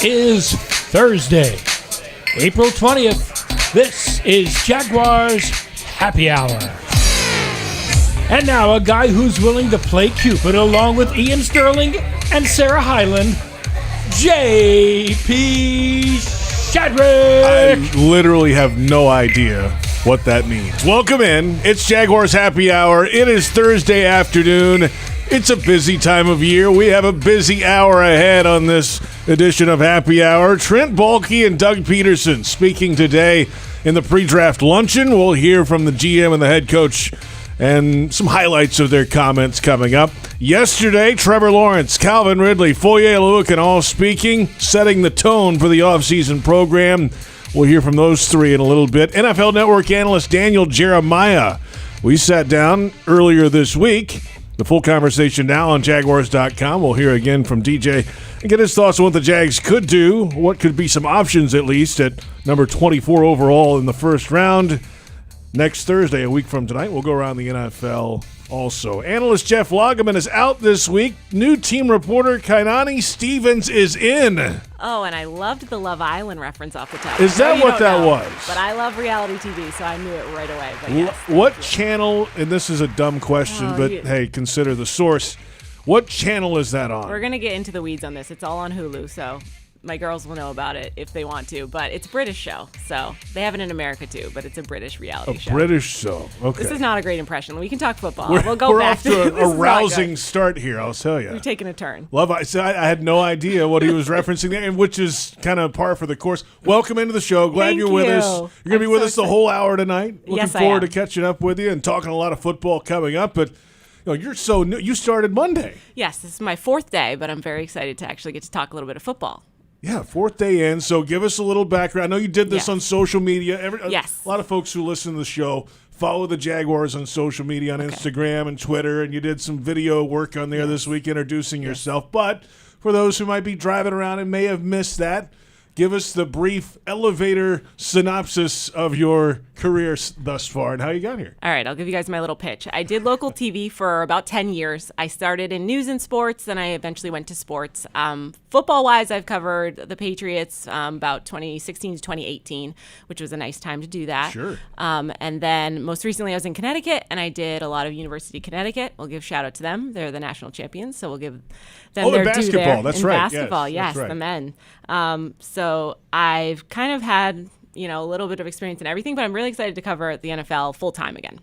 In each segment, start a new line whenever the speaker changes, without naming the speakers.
is Thursday, April 20th. This is Jaguars Happy Hour. And now a guy who's willing to play Cupid along with Ian Sterling and Sarah Hyland, J.P. Shadrick.
I literally have no idea what that means. Welcome in. It's Jaguars Happy Hour. It is Thursday afternoon. It's a busy time of year. We have a busy hour ahead on this edition of Happy Hour. Trent Baalke and Doug Pederson speaking today in the pre-draft luncheon. We'll hear from the GM and the head coach and some highlights of their comments coming up. Yesterday, Trevor Lawrence, Calvin Ridley, Oluokun all speaking, setting the tone for the offseason program. We'll hear from those three in a little bit. NFL Network analyst Daniel Jeremiah. We sat down earlier this week. The full conversation now on Jaguars.com. We'll hear again from DJ and get his thoughts on what the Jags could do, what could be some options at least at number 24 overall in the first round. Next Thursday, a week from tonight, we'll go around the NFL also. Analyst Jeff Lageman is out this week. New team reporter Kainani Stevens is in.
Oh, and I loved the Love Island reference off the top.
Is that what that was?
But I love reality TV, so I knew it right away. But yes,
what channel, and this is a dumb question, hey, consider the source. What channel is that on?
We're going to get into the weeds on this. It's all on Hulu, so my girls will know about it if they want to. But it's a British show, so they have it in America too, but it's a British reality show.
A British show, okay.
This is not a great impression. We can talk football.
We'll
go back
off to a rousing start here, I'll tell you.
We're taking a turn.
I had no idea what he was referencing there, and which is kind of par for the course. Welcome into the show. Glad you're with us. You're going to be with us the whole hour tonight. Looking forward to catching up with you and talking a lot of football coming up, but you're so new. You started Monday.
Yes, this is my fourth day, but I'm very excited to actually get to talk a little bit of football.
Yeah, fourth day in, so give us a little background. I know you did this on social media.
Yes.
A lot of folks who listen to the show follow the Jaguars on social media, on Instagram and Twitter, and you did some video work on there this week introducing yourself. But for those who might be driving around and may have missed that, give us the brief elevator synopsis of your career thus far and how you got here.
All right, I'll give you guys my little pitch. I did local TV for about 10 years. I started in news and sports, then I eventually went to sports. Football-wise, I've covered the Patriots about 2016 to 2018, which was a nice time to do that.
Sure.
And then most recently I was in Connecticut, and I did a lot of University of Connecticut. We'll give shout out to them. They're the national champions, so we'll give them their due there.
Basketball, that's right.
Basketball, yes, the men. So I've kind of had, a little bit of experience in everything, but I'm really excited to cover the NFL full-time again.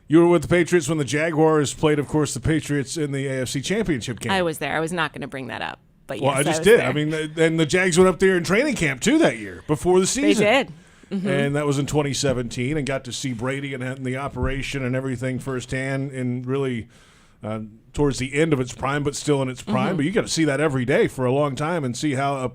You were with the Patriots when the Jaguars played, of course, the Patriots in the AFC Championship game.
I was there. I was not going to bring that up, but
yes,
I
just did.
there.
I mean, and the Jags went up there in training camp, too, that year, before the season.
They did. Mm-hmm.
And that was in 2017, and got to see Brady and the operation and everything firsthand and really towards the end of its prime, but still in its prime.
Mm-hmm.
But you got to see that every day for a long time and see how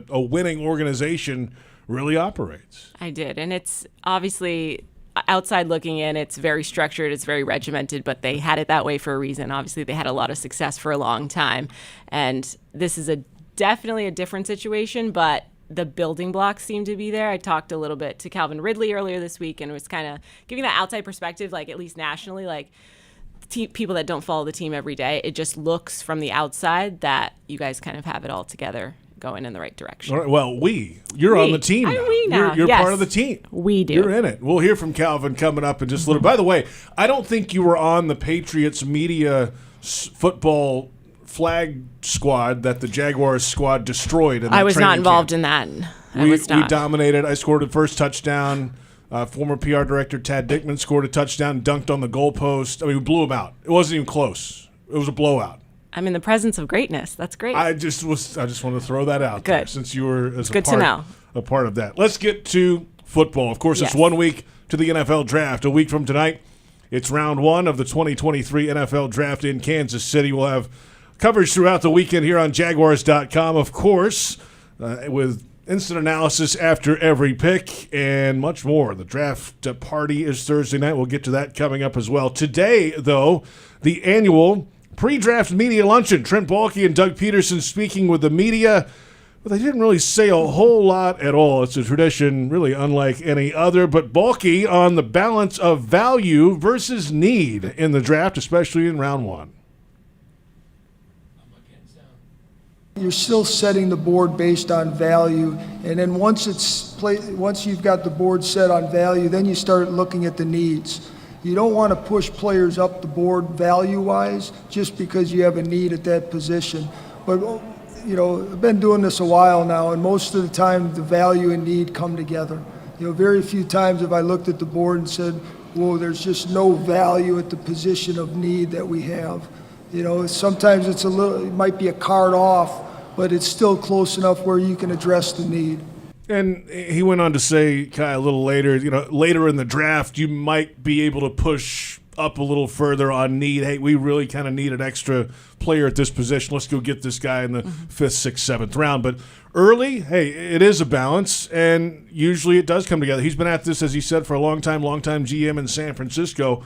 a winning organization really operates.
I did, and it's obviously outside looking in, it's very structured, it's very regimented, but they had it that way for a reason. Obviously, they had a lot of success for a long time, and this is definitely a different situation, but the building blocks seem to be there. I talked a little bit to Calvin Ridley earlier this week and was kind of giving that outside perspective, like at least nationally, like people that don't follow the team every day, it just looks from the outside that you guys kind of have it all together going in the right direction.
All right, well, you're on the team now.
We now.
You're
yes.
part of the team.
We do.
You're in it. We'll hear from Calvin coming up in just a little. By the way, I don't think you were on the Patriots media football flag squad that the Jaguars squad destroyed.
I was not involved in that.
We dominated. I scored the first touchdown. Former PR director Tad Dickman scored a touchdown, dunked on the goalpost. I mean, we blew him out. It wasn't even close. It was a blowout.
I'm in the presence of greatness. That's great.
I just wanted to throw that out there since you were a part of that. Let's get to football. Of course, It's 1 week to the NFL draft. A week from tonight, it's round one of the 2023 NFL draft in Kansas City. We'll have coverage throughout the weekend here on Jaguars.com, of course, with instant analysis after every pick and much more. The draft party is Thursday night. We'll get to that coming up as well. Today, though, the annual pre-draft media luncheon. Trent Baalke and Doug Pederson speaking with the media, but they didn't really say a whole lot at all. It's a tradition really unlike any other, but Baalke on the balance of value versus need in the draft, especially in round one.
You're still setting the board based on value, and then once you've got the board set on value, then you start looking at the needs. You don't want to push players up the board value-wise just because you have a need at that position. But I've been doing this a while now, and most of the time the value and need come together. Very few times have I looked at the board and said, whoa, there's just no value at the position of need that we have. Sometimes it might be a card off, but it's still close enough where you can address the need.
And he went on to say kind of a little later, later in the draft, you might be able to push up a little further on need. Hey, we really kind of need an extra player at this position. Let's go get this guy in the 5th, 6th, 7th round. But early, hey, it is a balance, and usually it does come together. He's been at this, as he said, for a long time GM in San Francisco.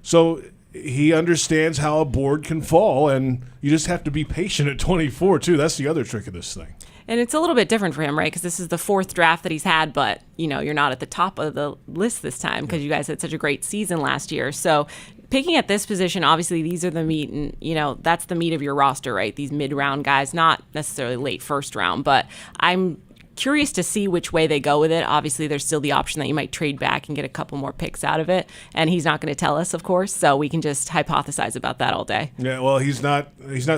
So he understands how a board can fall, and you just have to be patient at 24, too. That's the other trick of this thing.
And it's a little bit different for him, right? Because this is the 4th draft that he's had, but, you're not at the top of the list this time because you guys had such a great season last year. So picking at this position, obviously these are the meat, and, that's the meat of your roster, right? These mid-round guys, not necessarily late first round, but I'm curious to see which way they go with it. Obviously, there's still the option that you might trade back and get a couple more picks out of it. And he's not going to tell us, of course, so we can just hypothesize about that all day.
Yeah, well, he's not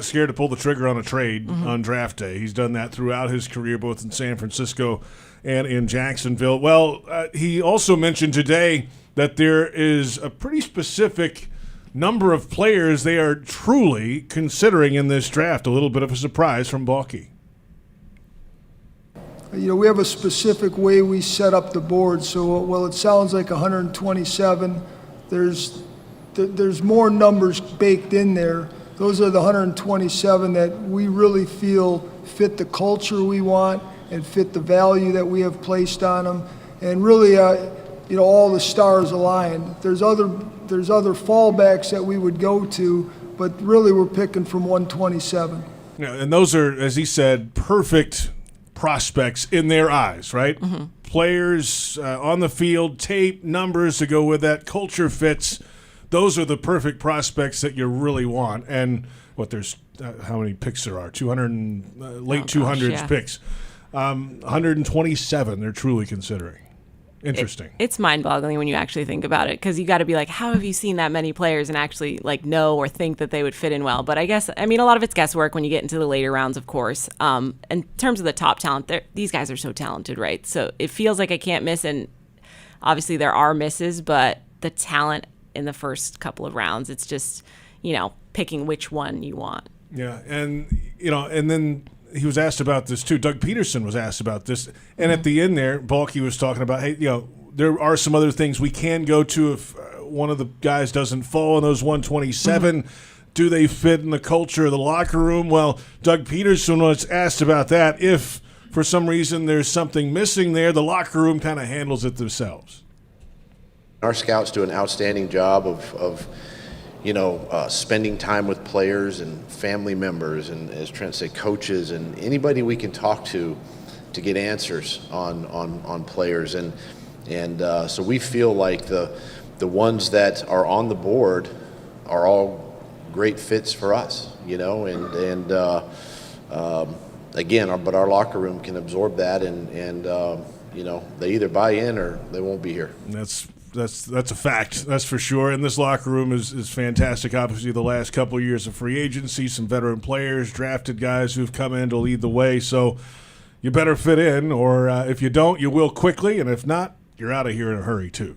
scared to pull the trigger on a trade on draft day. He's done that throughout his career, both in San Francisco and in Jacksonville. Well, he also mentioned today that there is a pretty specific number of players they are truly considering in this draft. A little bit of a surprise from Baalke.
We have a specific way we set up the board. So, well, it sounds like 127. There's more numbers baked in there. Those are the 127 that we really feel fit the culture we want and fit the value that we have placed on them. And really, all the stars aligned. There's other fallbacks that we would go to, but really we're picking from 127.
Yeah, and those are, as he said, perfect prospects in their eyes, right? Players on the field, tape, numbers to go with that, culture fits. Those are the perfect prospects that you really want. And there's how many picks there are? 200, late 200s picks. 127 they're truly considering. Interesting.
It's mind-boggling when you actually think about it, because you got to be like, how have you seen that many players and actually know or think that they would fit in well? But I mean, a lot of it's guesswork when you get into the later rounds, of course. In terms of the top talent, these guys are so talented, right? So it feels like I can't miss, and obviously there are misses, but the talent in the first couple of rounds, it's just, picking which one you want.
Yeah, and then he was asked about this too. Doug Peterson was asked about this, and at the end there, Baalke was talking about, hey, there are some other things we can go to if one of the guys doesn't fall in those 127. Do they fit in the culture of the locker room? Well, Doug Peterson was asked about that. If for some reason there's something missing there, the locker room kind of handles it themselves.
Our scouts do an outstanding job of spending time with players and family members, and as Trent said, coaches and anybody we can talk to get answers on players, and so we feel like the ones that are on the board are all great fits for us, but our locker room can absorb that, and they either buy in or they won't be here.
That's a fact. That's for sure. And this locker room is fantastic. Obviously, the last couple of years of free agency, some veteran players, drafted guys who've come in to lead the way. So you better fit in, or if you don't, you will quickly. And if not, you're out of here in a hurry, too.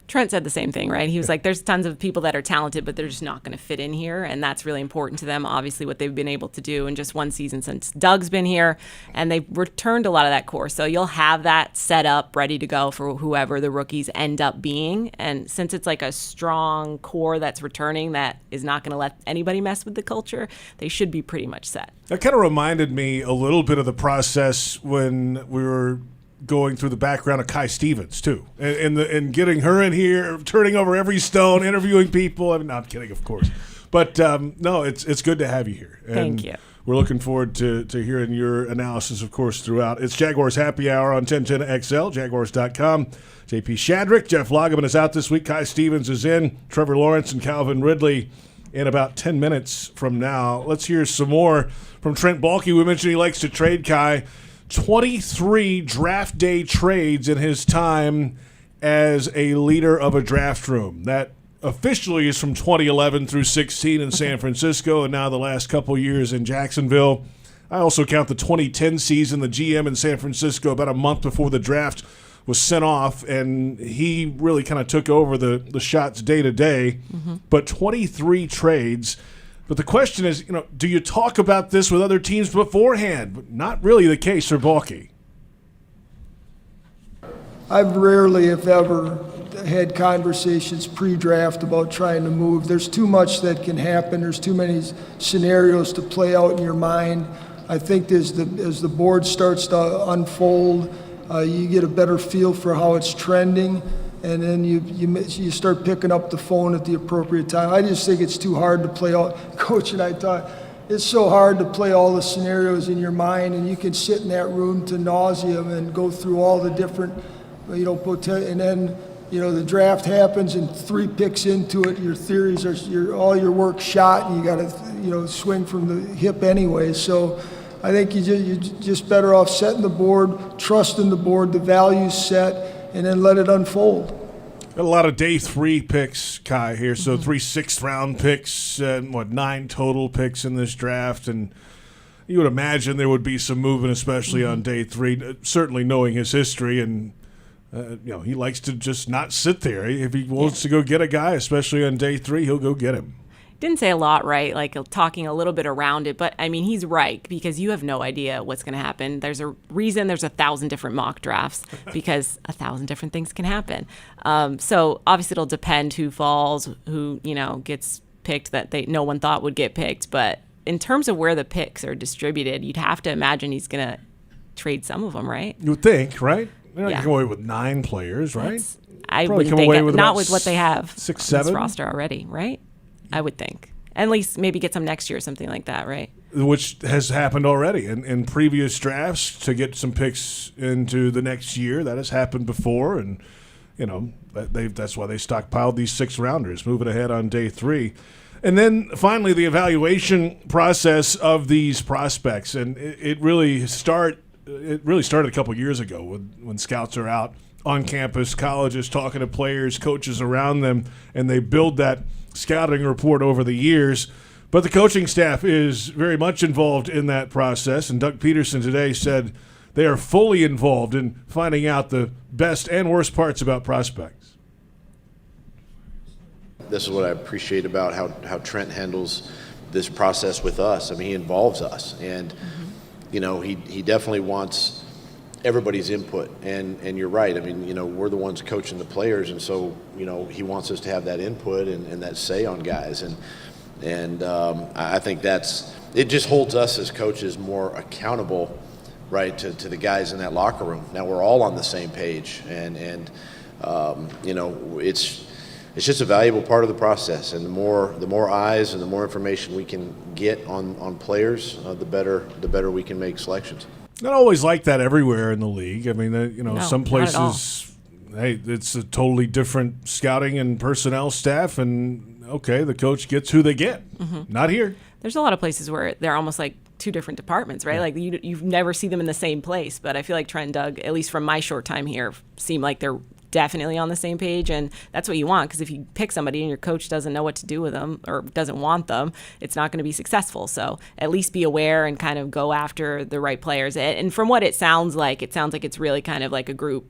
Trent said the same thing, right? He was like, there's tons of people that are talented, but they're just not going to fit in here. And that's really important to them, obviously, what they've been able to do in just one season since Doug's been here. And they've returned a lot of that core. So you'll have that set up, ready to go for whoever the rookies end up being. And since it's like a strong core that's returning that is not going to let anybody mess with the culture, they should be pretty much set.
That kind of reminded me a little bit of the process when we were going through the background of Kai Stevens too, and getting her in here, turning over every stone, interviewing people. I'm not kidding, of course, but no, it's good to have you here. And
thank you.
We're looking forward to hearing your analysis, of course, throughout. It's Jaguars Happy Hour on 1010XL, Jaguars.com. JP Shadrick, Jeff Lageman is out this week. Kai Stevens is in. Trevor Lawrence and Calvin Ridley in about 10 minutes from now. Let's hear some more from Trent Baalke. We mentioned he likes to trade, Kai. 23 draft day trades in his time as a leader of a draft room. That officially is from 2011 through 16 in San Francisco, and now the last couple years in Jacksonville. I also count the 2010 season, the GM in San Francisco, about a month before the draft was sent off, and he really kind of took over the shots day to day. But 23 trades. But the question is, do you talk about this with other teams beforehand? But not really the case for Baalke.
I've rarely, if ever, had conversations pre-draft about trying to move. There's too much that can happen. There's too many scenarios to play out in your mind. I think as the board starts to unfold, you get a better feel for how it's trending, and then you start picking up the phone at the appropriate time. I just think it's too hard to play out. Coach and I talk. It's so hard to play all the scenarios in your mind, and you can sit in that room to nauseam and go through all the different, and then the draft happens and 3 picks into it. Your theories are all your work shot, and you got to swing from the hip anyway. So I think you're just better off setting the board, trusting the board, the value's set, and then let it unfold.
Got a lot of day 3 picks, Kai, here. So 3 6th-round picks, and 9 total picks in this draft. And you would imagine there would be some movement, especially on day 3, certainly knowing his history. And, he likes to just not sit there. If he wants to go get a guy, especially on day 3, he'll go get him.
Didn't say a lot, right? Like talking a little bit around it, but I mean, he's right because you have no idea what's going to happen. There's a reason there's 1,000 different mock drafts because 1,000 different things can happen. So obviously it'll depend who falls, who, gets picked that no one thought would get picked. But in terms of where the picks are distributed, you'd have to imagine he's going to trade some of them, right?
You would think, right? They're not
Yeah.
going to come away with 9 players, right?
I
Probably
wouldn't
come
think
away with
not
about
with what they have
6,
on this
7?
roster already, right? I would think. At least maybe get some next year or something like that, right?
Which has happened already in previous drafts to get some picks into the next year. That has happened before, and that's why they stockpiled these 6th-rounders, moving ahead on day 3. And then finally, the evaluation process of these prospects, and it really started a couple years ago when scouts are out on campus, colleges talking to players, coaches around them, and they build that scouting report over the years. But the coaching staff is very much involved in that process, and Doug Peterson today said they are fully involved in finding out the best and worst parts about prospects.
This is what I appreciate about how Trent handles this process with us. I mean, he involves us, and he definitely wants everybody's input, and you're right. I mean, we're the ones coaching the players, and so he wants us to have that input and that say on guys, and I think it just holds us as coaches more accountable, right, to the guys in that locker room. Now we're all on the same page, and it's just a valuable part of the process, and the more eyes and the more information we can get on players, the better we can make selections.
Not always like that everywhere in the league. I mean,
No,
some
not at all.
places, hey, it's a totally different scouting and personnel staff, and okay, the coach gets who they get. Not here.
There's a lot of places where they're almost like 2 different departments, right? Like you never see them in the same place. But I feel like Trent and Doug, at least from my short time here, seem like they're definitely on the same page, and that's what you want, because if you pick somebody and your coach doesn't know what to do with them or doesn't want them, it's not going to be successful. So at least be aware and kind of go after the right players. And from what it sounds like it's really kind of like a group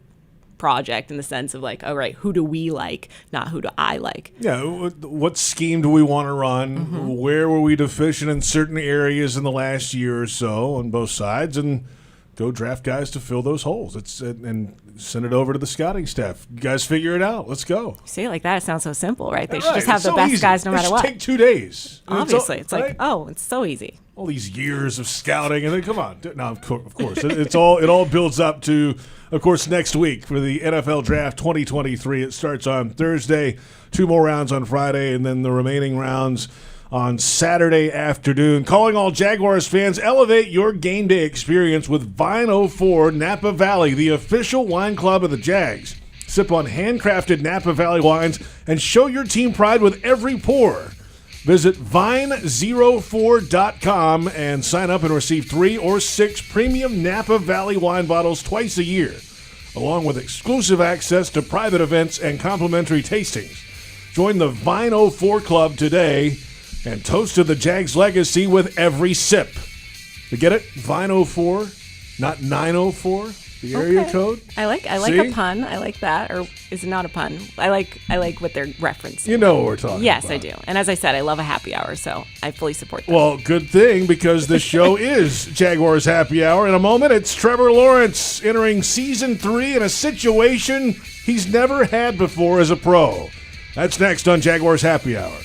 project in the sense of like, all right, who do we like, not who do I like.
Yeah, what scheme do we want to run? Where were we deficient in certain areas in the last year or so on both sides, and go draft guys to fill those holes. And send it over to the scouting staff. You guys figure it out. Let's go.
You say it like that, it sounds so simple, right? They
Right.
should just have
It's
the
so
best
easy.
guys no matter
It should
what.
take 2 days.
Obviously, it's
right?
like, oh, it's so easy.
All these years of scouting, and then come on. Now, of course, it all builds up to, of course, next week for the NFL Draft 2023. It starts on Thursday, 2 more rounds on Friday, and then the remaining rounds on Saturday afternoon. Calling all Jaguars fans, elevate your game day experience with Vine 04 Napa Valley, the official wine club of the Jags. Sip on handcrafted Napa Valley wines and show your team pride with every pour. Visit vine04.com and sign up and receive 3 or 6 premium Napa Valley wine bottles twice a year, along with exclusive access to private events and complimentary tastings. Join the Vine 04 Club today and toast to the Jags legacy with every sip. You get it? Vine 04, not 904, the area code.
I like
See?
a pun. I like that. Or is it not a pun? I like what they're referencing.
You know what we're talking about.
Yes, I do. And as I said, I love a happy hour, so I fully support that.
Well, good thing, because this show is Jaguars Happy Hour. In a moment, it's Trevor Lawrence entering Season 3 in a situation he's never had before as a pro. That's next on Jaguars Happy Hour.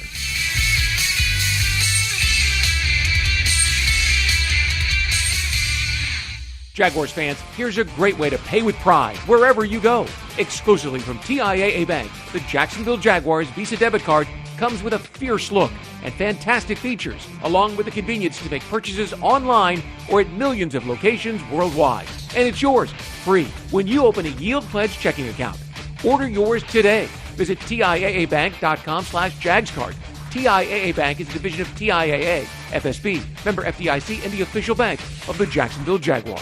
Jaguars fans, here's a great way to pay with pride wherever you go. Exclusively from TIAA Bank, the Jacksonville Jaguars Visa debit card comes with a fierce look and fantastic features, along with the convenience to make purchases online or at millions of locations worldwide. And it's yours, free, when you open a Yield Pledge checking account. Order yours today. Visit TIAABank.com/JagsCard. TIAA Bank is a division of TIAA, FSB, member FDIC, and the official bank of the Jacksonville Jaguars.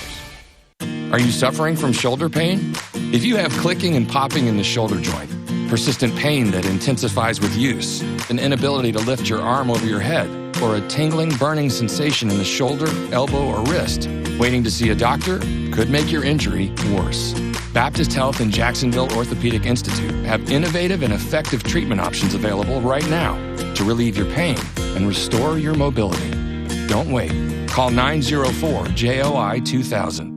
Are you suffering from shoulder pain? If you have clicking and popping in the shoulder joint, persistent pain that intensifies with use, an inability to lift your arm over your head, or a tingling, burning sensation in the shoulder, elbow, or wrist, waiting to see a doctor could make your injury worse. Baptist Health and Jacksonville Orthopedic Institute have innovative and effective treatment options available right now to relieve your pain and restore your mobility. Don't wait. Call 904-JOI-2000.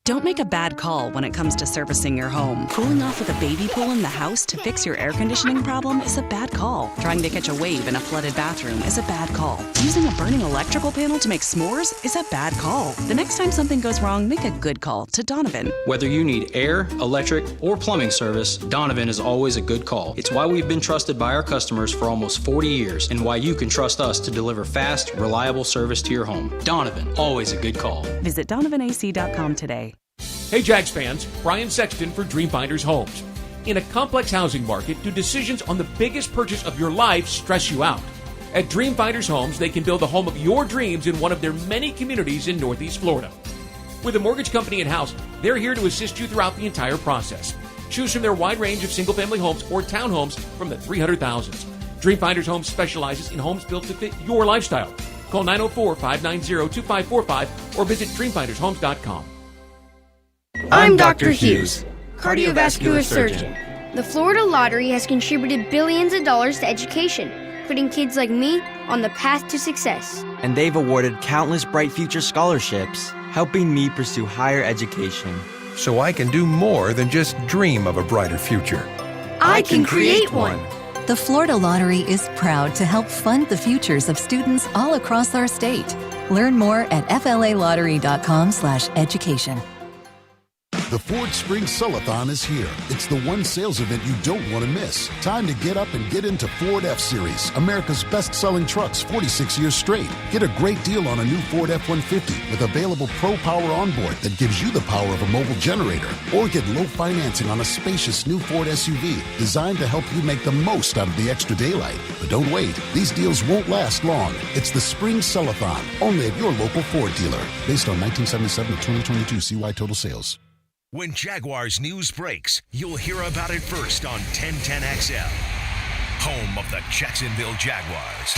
Don't make a bad call when it comes to servicing your home. Cooling off with a baby pool in the house to fix your air conditioning problem is a bad call. Trying to catch a wave in a flooded bathroom is a bad call. Using a burning electrical panel to make s'mores is a bad call. The next time something goes wrong, make a good call to Donovan.
Whether you need air, electric, or plumbing service, Donovan is always a good call. It's why we've been trusted by our customers for almost 40 years and why you can trust us to deliver fast, reliable service to your home. Donovan, always a good call.
Visit DonovanAC.com today.
Hey Jags fans, Brian Sexton for Dreamfinders Homes. In a complex housing market, do decisions on the biggest purchase of your life stress you out? At Dreamfinders Homes, they can build the home of your dreams in one of their many communities in Northeast Florida. With a mortgage company in-house, they're here to assist you throughout the entire process. Choose from their wide range of single-family homes or townhomes from the 300,000s. Dreamfinders Homes specializes in homes built to fit your lifestyle. Call 904-590-2545 or visit dreamfindershomes.com.
I'm Dr. Hughes, cardiovascular surgeon. The Florida Lottery has contributed billions of dollars to education, putting kids like me on the path to success.
And they've awarded countless Bright Future scholarships, helping me pursue higher education.
So I can do more than just dream of a brighter future.
I can create one.
The Florida Lottery is proud to help fund the futures of students all across our state. Learn more at flalottery.com/education.
The Ford Spring Sellathon is here. It's the one sales event you don't want to miss. Time to get up and get into Ford F-Series, America's best-selling trucks 46 years straight. Get a great deal on a new Ford F-150 with available Pro Power onboard that gives you the power of a mobile generator. Or get low financing on a spacious new Ford SUV designed to help you make the most out of the extra daylight. But don't wait. These deals won't last long. It's the Spring Sellathon, only at your local Ford dealer. Based on 1977 to 2022 CY total sales.
When Jaguars news breaks, you'll hear about it first on 1010XL, home of the Jacksonville Jaguars.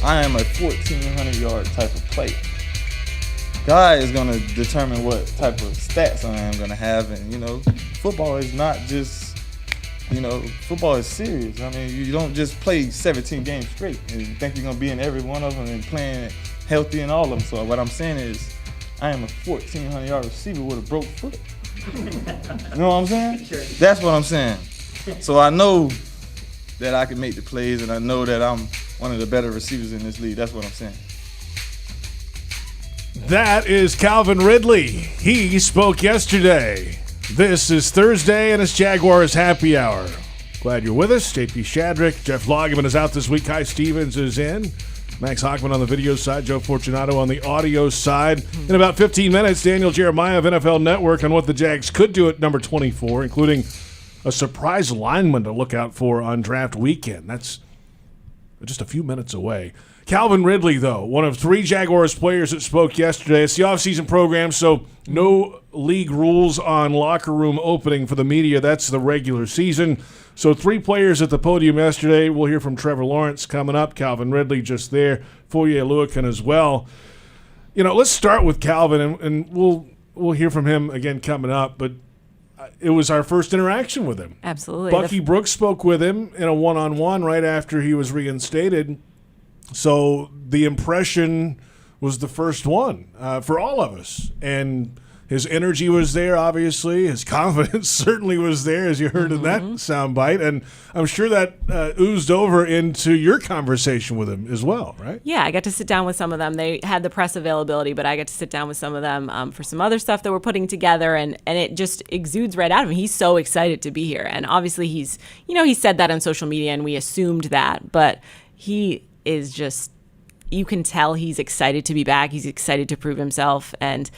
I am a 1,400-yard type of player. God is going to determine what type of stats I am going to have. And, football is not just, football is serious. I mean, you don't just play 17 games straight and think you're going to be in every one of them and playing healthy in all of them. So what I'm saying is I am a 1,400-yard receiver with a broke foot. You know what I'm saying? That's what I'm saying. So I know that I can make the plays, and I know that I'm one of the better receivers in this league. That's what I'm saying.
That is Calvin Ridley. He spoke yesterday. This is Thursday, and it's Jaguars Happy Hour. Glad you're with us. JP Shadrick, Jeff Lageman is out this week. Kai Stevens is in. Max Hockman on the video side, Joe Fortunato on the audio side. In about 15 minutes, Daniel Jeremiah of NFL Network on what the Jags could do at number 24, including a surprise lineman to look out for on draft weekend. That's just a few minutes away. Calvin Ridley, though, one of 3 Jaguars players that spoke yesterday. It's the offseason program, so no league rules on locker room opening for the media. That's the regular season. So 3 players at the podium yesterday. We'll hear from Trevor Lawrence coming up. Calvin Ridley just there. Oluokun as well. Let's start with Calvin, and we'll hear from him again coming up. But it was our first interaction with him.
Absolutely.
Bucky Brooks spoke with him in a one-on-one right after he was reinstated. So the impression was the first one for all of us. And his energy was there, obviously. His confidence certainly was there, as you heard in that soundbite. And I'm sure that oozed over into your conversation with him as well, right?
Yeah, I got to sit down with some of them. They had the press availability, but I got to sit down with some of them for some other stuff that we're putting together. And it just exudes right out of him. He's so excited to be here. And obviously he said that on social media, and we assumed that. But he is just, you can tell he's excited to be back. He's excited to prove himself. And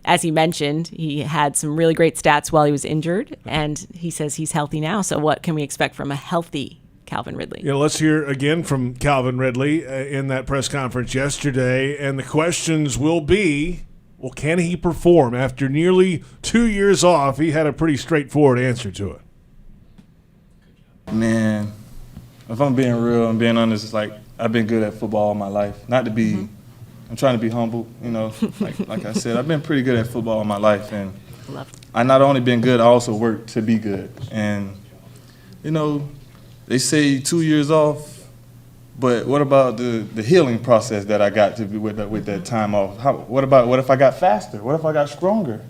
as he mentioned, he had some really great stats while he was injured, and he says he's healthy now. So what can we expect from a healthy Calvin Ridley?
Let's hear again from Calvin Ridley in that press conference yesterday. And the questions will be, well, can he perform? After nearly 2 years off, he had a pretty straightforward answer to it.
Man, if I'm being real and being honest, it's like I've been good at football all my life. Not to be, I'm trying to be humble, like I said, I've been pretty good at football all my life. And I not only been good, I also worked to be good. And, they say 2 years off, but what about the healing process that I got to be with that time off? What if I got faster? What if I got stronger?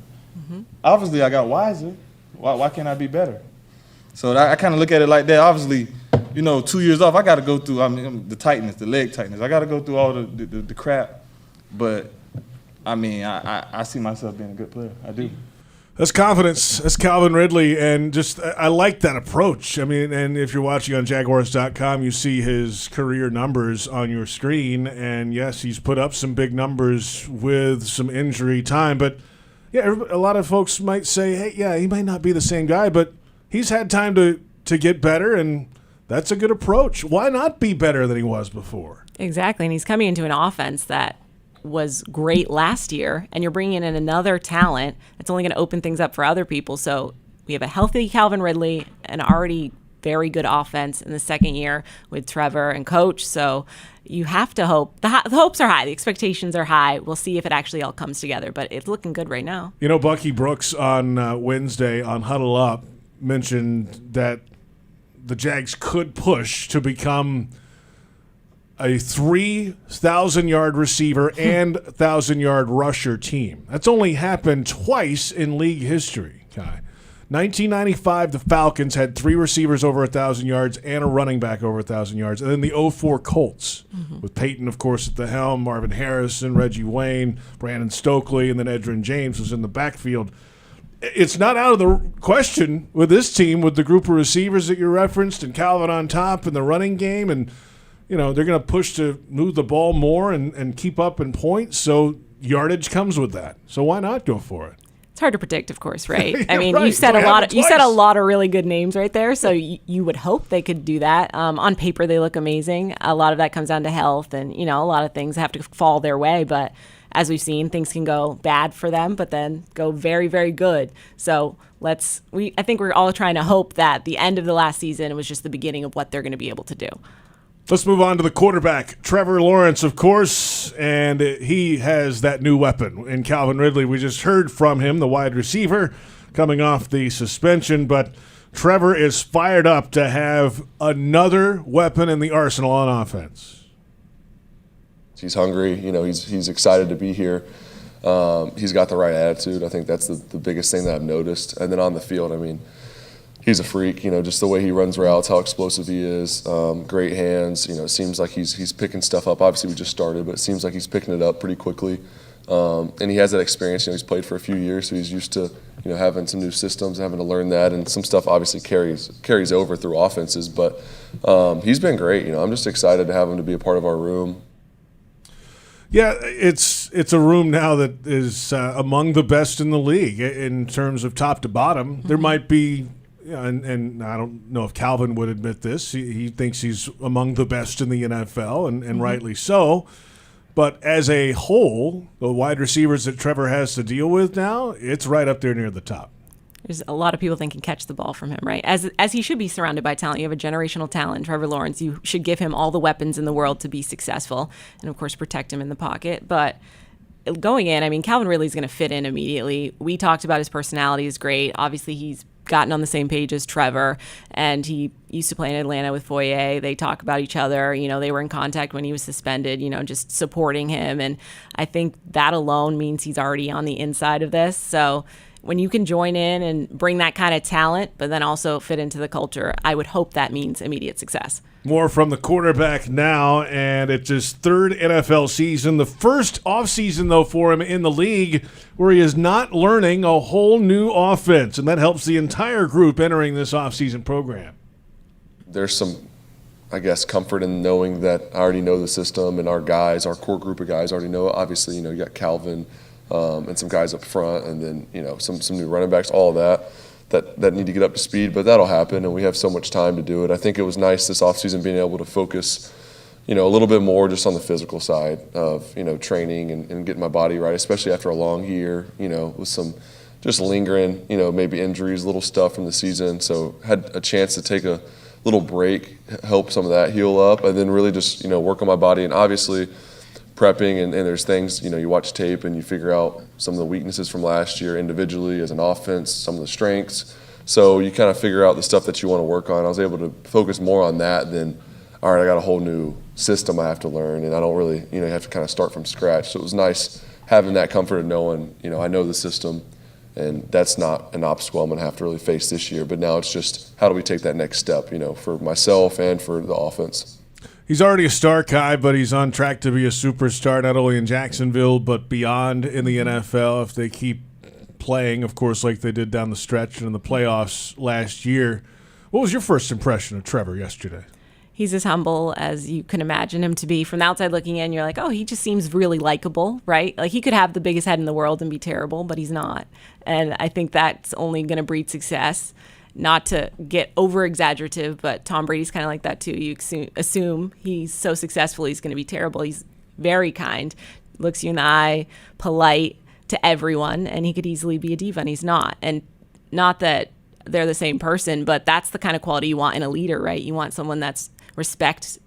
Obviously, I got wiser. Why can't I be better? So I kind of look at it like that. Obviously, 2 years off, I got to go through the tightness, the leg tightness. I got to go through all the crap. But, I see myself being a good player. I do.
That's confidence. That's Calvin Ridley, and just I like that approach. And if you're watching on Jaguars.com, you see his career numbers on your screen, and yes, he's put up some big numbers with some injury time. But, yeah, a lot of folks might say, hey, yeah, he might not be the same guy, but he's had time to get better, and that's a good approach. Why not be better than he was before?
Exactly, and he's coming into an offense that was great last year, and you're bringing in another talent that's only going to open things up for other people. So we have a healthy Calvin Ridley, an already very good offense in the second year with Trevor and coach. So you have to hope. The hopes are high. The expectations are high. We'll see if it actually all comes together, but it's looking good right now.
Bucky Brooks on Wednesday on Huddle Up mentioned that the Jags could push to become a 3,000-yard receiver and 1,000-yard rusher team. That's only happened twice in league history, Kai. 1995, the Falcons had 3 receivers over 1,000 yards and a running back over 1,000 yards. And then the 2004 Colts, with Peyton, of course, at the helm, Marvin Harrison, Reggie Wayne, Brandon Stokely, and then Edgerrin James was in the backfield. It's not out of the question with this team, with the group of receivers that you referenced and Calvin on top and the running game. And, they're going to push to move the ball more and keep up in points. So yardage comes with that. So why not go for it?
It's hard to predict, of course, right?
Yeah,
I mean,
right.
you said a lot of really good names right there. So you would hope they could do that. On paper, they look amazing. A lot of that comes down to health, and a lot of things have to fall their way. But as we've seen, things can go bad for them, but then go very, very good. So I think we're all trying to hope that the end of the last season was just the beginning of what they're going to be able to do.
Let's move on to the quarterback, Trevor Lawrence, of course, and he has that new weapon in Calvin Ridley. We just heard from him, the wide receiver, coming off the suspension, but Trevor is fired up to have another weapon in the arsenal on offense.
He's hungry. He's excited to be here. He's got the right attitude. I think that's the biggest thing that I've noticed. And then on the field, he's a freak, just the way he runs routes, how explosive he is, great hands. It seems like he's picking stuff up. Obviously, we just started, but it seems like he's picking it up pretty quickly. And he has that experience. He's played for a few years, so he's used to, having some new systems, having to learn that, and some stuff obviously carries over through offenses. But he's been great. I'm just excited to have him to be a part of our room.
Yeah, it's a room now that is among the best in the league in terms of top to bottom. Mm-hmm. There might be, and I don't know if Calvin would admit this, he thinks he's among the best in the NFL, and mm-hmm. rightly so. But as a whole, the wide receivers that Trevor has to deal with now, it's right up there near the top.
There's a lot of people that can catch the ball from him, right? As he should be surrounded by talent. You have a generational talent, Trevor Lawrence. You should give him all the weapons in the world to be successful and, of course, protect him in the pocket. But going in, I mean, Calvin Ridley's going to fit in immediately. We talked about his personality is great. Obviously, he's gotten on the same page as Trevor, and he used to play in Atlanta with Foye. They talk about each other. They were in contact when he was suspended, just supporting him. And I think that alone means he's already on the inside of this. So when you can join in and bring that kind of talent, but then also fit into the culture, I would hope that means immediate success.
More from the quarterback now, and it's his third NFL season. The first offseason, though, for him in the league where he is not learning a whole new offense, and that helps the entire group entering this offseason program.
There's some, I guess, comfort in knowing that I already know the system, and our guys, our core group of guys already know it. Obviously, you got Calvin, and some guys up front, and then some new running backs, all of that need to get up to speed, but that'll happen, and we have so much time to do it. I think it was nice this offseason being able to focus a little bit more just on the physical side of training and getting my body right, especially after a long year, with some just lingering maybe injuries, little stuff from the season. So had a chance to take a little break, help some of that heal up, and then really just work on my body. And obviously prepping, and there's things, you watch tape and you figure out some of the weaknesses from last year individually as an offense, some of the strengths. So you kind of figure out the stuff that you want to work on. I was able to focus more on that than, all right, I got a whole new system I have to learn, and I don't really, you have to kind of start from scratch. So it was nice having that comfort of knowing, I know the system, and that's not an obstacle I'm going to have to really face this year. But now it's just, how do we take that next step, for myself and for the offense.
He's already a star guy, but he's on track to be a superstar, not only in Jacksonville, but beyond in the NFL if they keep playing, of course, like they did down the stretch and in the playoffs last year. What was your first impression of Trevor yesterday?
He's as humble as you can imagine him to be. From the outside looking in, you're like, oh, he just seems really likable, right? Like he could have the biggest head in the world and be terrible, but he's not. And I think that's only going to breed success. Not to get over-exaggerative, but Tom Brady's kind of like that too. You assume he's so successful he's going to be terrible. He's very kind, looks you in the eye, polite to everyone, and he could easily be a diva, and he's not. And not that they're the same person, but that's the kind of quality you want in a leader, right? You want someone that's respects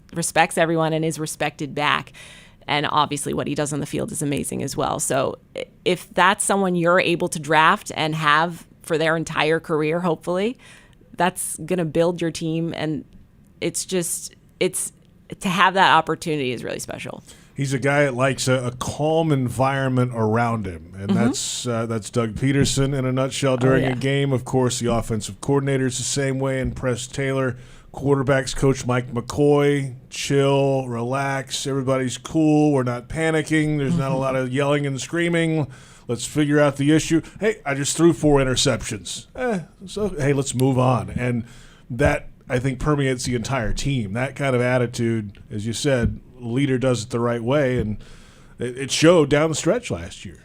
everyone and is respected back. And obviously what he does on the field is amazing as well. So if that's someone you're able to draft and have for their entire career, hopefully, that's going to build your team. And it's to have that opportunity is really special.
He's a guy that likes a calm environment around him. And that's Doug Pederson in a nutshell during a game. Of course, the offensive coordinator is the same way, and Press Taylor. Quarterbacks coach Mike McCoy, chill, relax, everybody's cool, we're not panicking, there's not a lot of yelling and screaming. Let's figure out the issue. Hey, I just threw 4 interceptions. Hey, let's move on. And that, I think, permeates the entire team. That kind of attitude, as you said, leader does it the right way, and it showed down the stretch last year.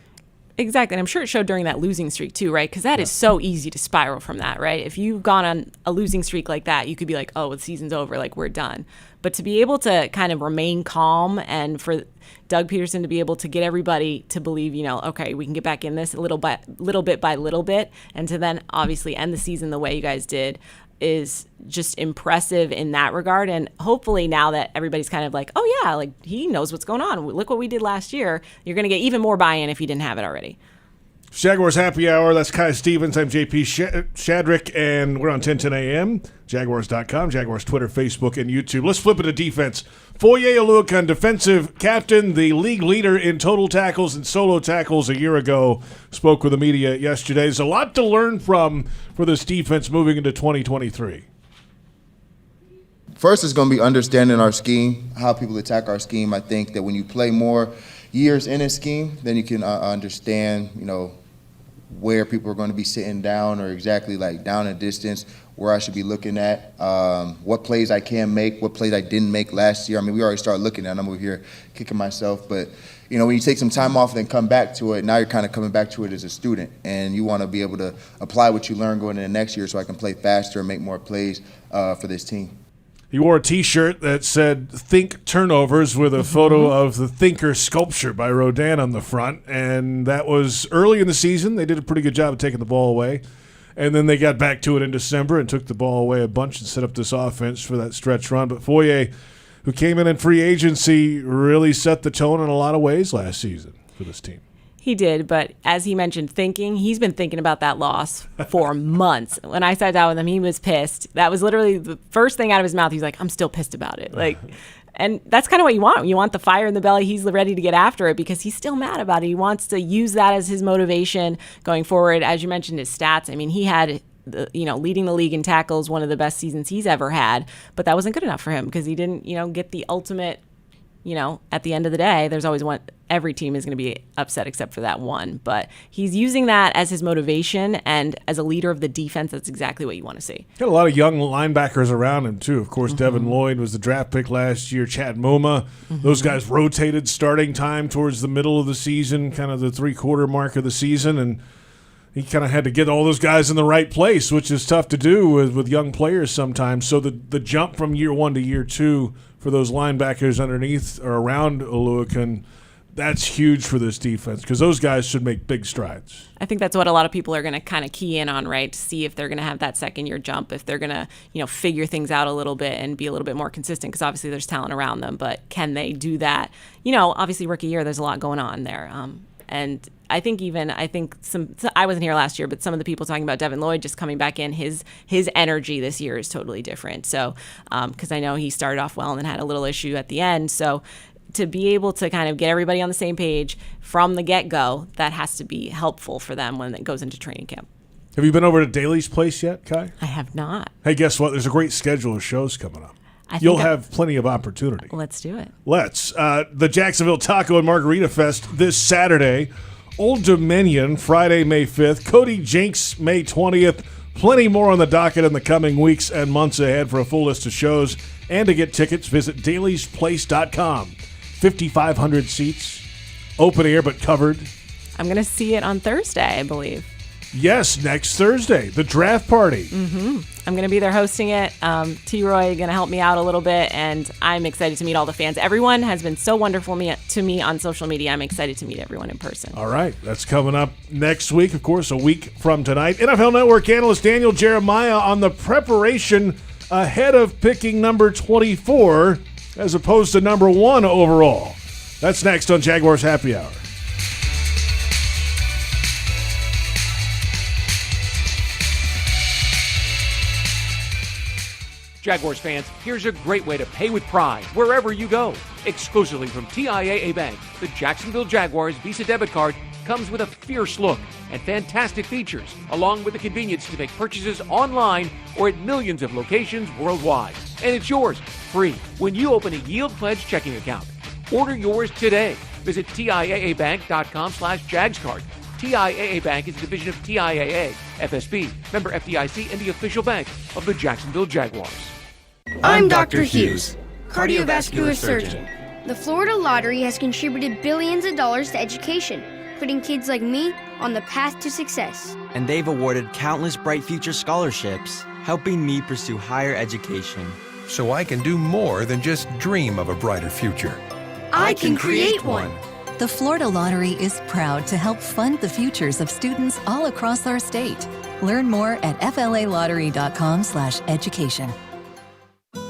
Exactly, and I'm sure it showed during that losing streak too, right? Because that is so easy to spiral from that, right? If you've gone on a losing streak like that, you could be like, oh, the season's over, like we're done. But to be able to kind of remain calm, and for Doug Pederson to be able to get everybody to believe, okay, we can get back in this little bit by little bit, and to then obviously end the season the way you guys did, is just impressive in that regard. And hopefully now that everybody's kind of like, oh yeah, like he knows what's going on. Look what we did last year. You're going to get even more buy-in if you didn't have it already.
Jaguars Happy Hour. That's Kai Stevens. I'm JP Shadrick, and we're on 1010 AM, Jaguars.com, Jaguars Twitter, Facebook, and YouTube. Let's flip it to defense. Foye Oluokun, defensive captain, the league leader in total tackles and solo tackles a year ago, spoke with the media yesterday. There's a lot to learn from for this defense moving into 2023.
First, it's going to be understanding our scheme, how people attack our scheme. I think that when you play more years in a scheme, then you can understand, where people are going to be sitting down, or exactly like down a distance, where I should be looking at, what plays I can make, what plays I didn't make last year. I mean, we already started looking at it. I'm over here kicking myself, but when you take some time off and then come back to it, now you're kind of coming back to it as a student, and you want to be able to apply what you learn going into the next year so I can play faster and make more plays for this team.
He wore a T-shirt that said "Think Turnovers" with a photo of the Thinker sculpture by Rodin on the front, and that was early in the season. They did a pretty good job of taking the ball away, and then they got back to it in December and took the ball away a bunch and set up this offense for that stretch run. But Foye, who came in free agency, really set the tone in a lot of ways last season for this team.
He did, but as he mentioned he's been thinking about that loss for months. When I sat down with him, he was pissed. That was literally the first thing out of his mouth. He's like, I'm still pissed about it. And that's kind of what you want. You want the fire in the belly. He's ready to get after it because he's still mad about it. He wants to use that as his motivation going forward. As you mentioned, his stats. I mean, he had leading the league in tackles, one of the best seasons he's ever had, but that wasn't good enough for him because he didn't, get the ultimate, at the end of the day, there's always one. Every team is going to be upset except for that one. But he's using that as his motivation, and as a leader of the defense, that's exactly what you want to see.
Got a lot of young linebackers around him, too. Of course, Devin Lloyd was the draft pick last year. Chad Muma. Those guys rotated starting time towards the middle of the season, kind of the three-quarter mark of the season, and he kind of had to get all those guys in the right place, which is tough to do with young players sometimes. So the jump from year one to year two for those linebackers underneath or around Oluokun, that's huge for this defense because those guys should make big strides.
I think that's what a lot of people are going to kind of key in on, right? To see if they're going to have that second-year jump, if they're going to, figure things out a little bit and be a little bit more consistent because obviously there's talent around them, but can they do that? Obviously rookie year, there's a lot going on there. And I think I wasn't here last year, but some of the people talking about Devin Lloyd just coming back in, his energy this year is totally different. So, because I know he started off well and then had a little issue at the end. So to be able to kind of get everybody on the same page from the get-go, that has to be helpful for them when it goes into training camp.
Have you been over to Daly's place yet, Kai?
I have not.
Hey, guess what? There's a great schedule of shows coming up. You'll have plenty of opportunity.
Let's do it.
Let's. The Jacksonville Taco and Margarita Fest this Saturday. Old Dominion, Friday, May 5th. Cody Jinks, May 20th. Plenty more on the docket in the coming weeks and months ahead. For a full list of shows and to get tickets, visit dailysplace.com. 5,500 seats. Open air, but covered.
I'm going to see it on Thursday, I believe.
Yes, next Thursday, the draft party.
I'm going to be there hosting it. T-Roy going to help me out a little bit, and I'm excited to meet all the fans. Everyone has been so wonderful to me on social media. I'm excited to meet everyone in person.
All right, that's coming up next week, of course, a week from tonight. NFL Network analyst Daniel Jeremiah on the preparation ahead of picking number 24 as opposed to number 1 overall. That's next on Jaguars Happy Hour.
Jaguars fans, here's a great way to pay with pride wherever you go. Exclusively from TIAA Bank, the Jacksonville Jaguars Visa debit card comes with a fierce look and fantastic features, along with the convenience to make purchases online or at millions of locations worldwide. And it's yours, free, when you open a Yield Pledge checking account. Order yours today. Visit TIAABank.com/JagsCard. TIAA Bank is a division of TIAA, FSB, member FDIC, and the official bank of the Jacksonville Jaguars.
I'm Dr. Hughes, cardiovascular surgeon. The Florida Lottery has contributed billions of dollars to education, putting kids like me on the path to success.
And they've awarded countless Bright Future scholarships, helping me pursue higher education.
So I can do more than just dream of a brighter future.
I can create one.
The Florida Lottery is proud to help fund the futures of students all across our state. Learn more at flalottery.com/education.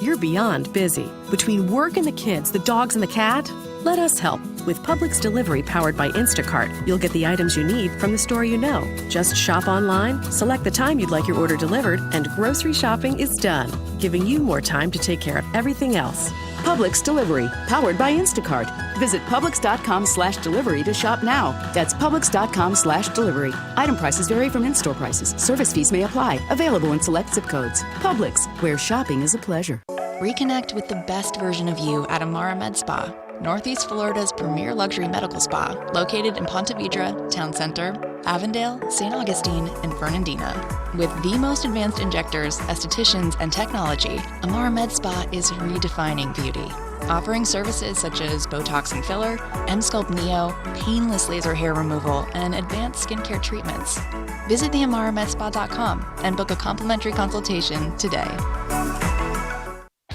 You're beyond busy. Between work and the kids, the dogs and the cat, let us help. With Publix Delivery powered by Instacart, you'll get the items you need from the store you know. Just shop online, select the time you'd like your order delivered, and grocery shopping is done, giving you more time to take care of everything else. Publix Delivery, powered by Instacart. Visit Publix.com/delivery to shop now. That's Publix.com/delivery. Item prices vary from in-store prices. Service fees may apply. Available in select zip codes. Publix, where shopping is a pleasure.
Reconnect with the best version of you at Amara Med Spa, Northeast Florida's premier luxury medical spa, located in Ponte Vedra, Town Center, Avondale, St. Augustine, and Fernandina. With the most advanced injectors, estheticians, and technology, Amara Med Spa is redefining beauty. offering services such as Botox and filler, M-Sculpt Neo, painless laser hair removal, and advanced skincare treatments. Visit theamaramedspa.com and book a complimentary consultation today.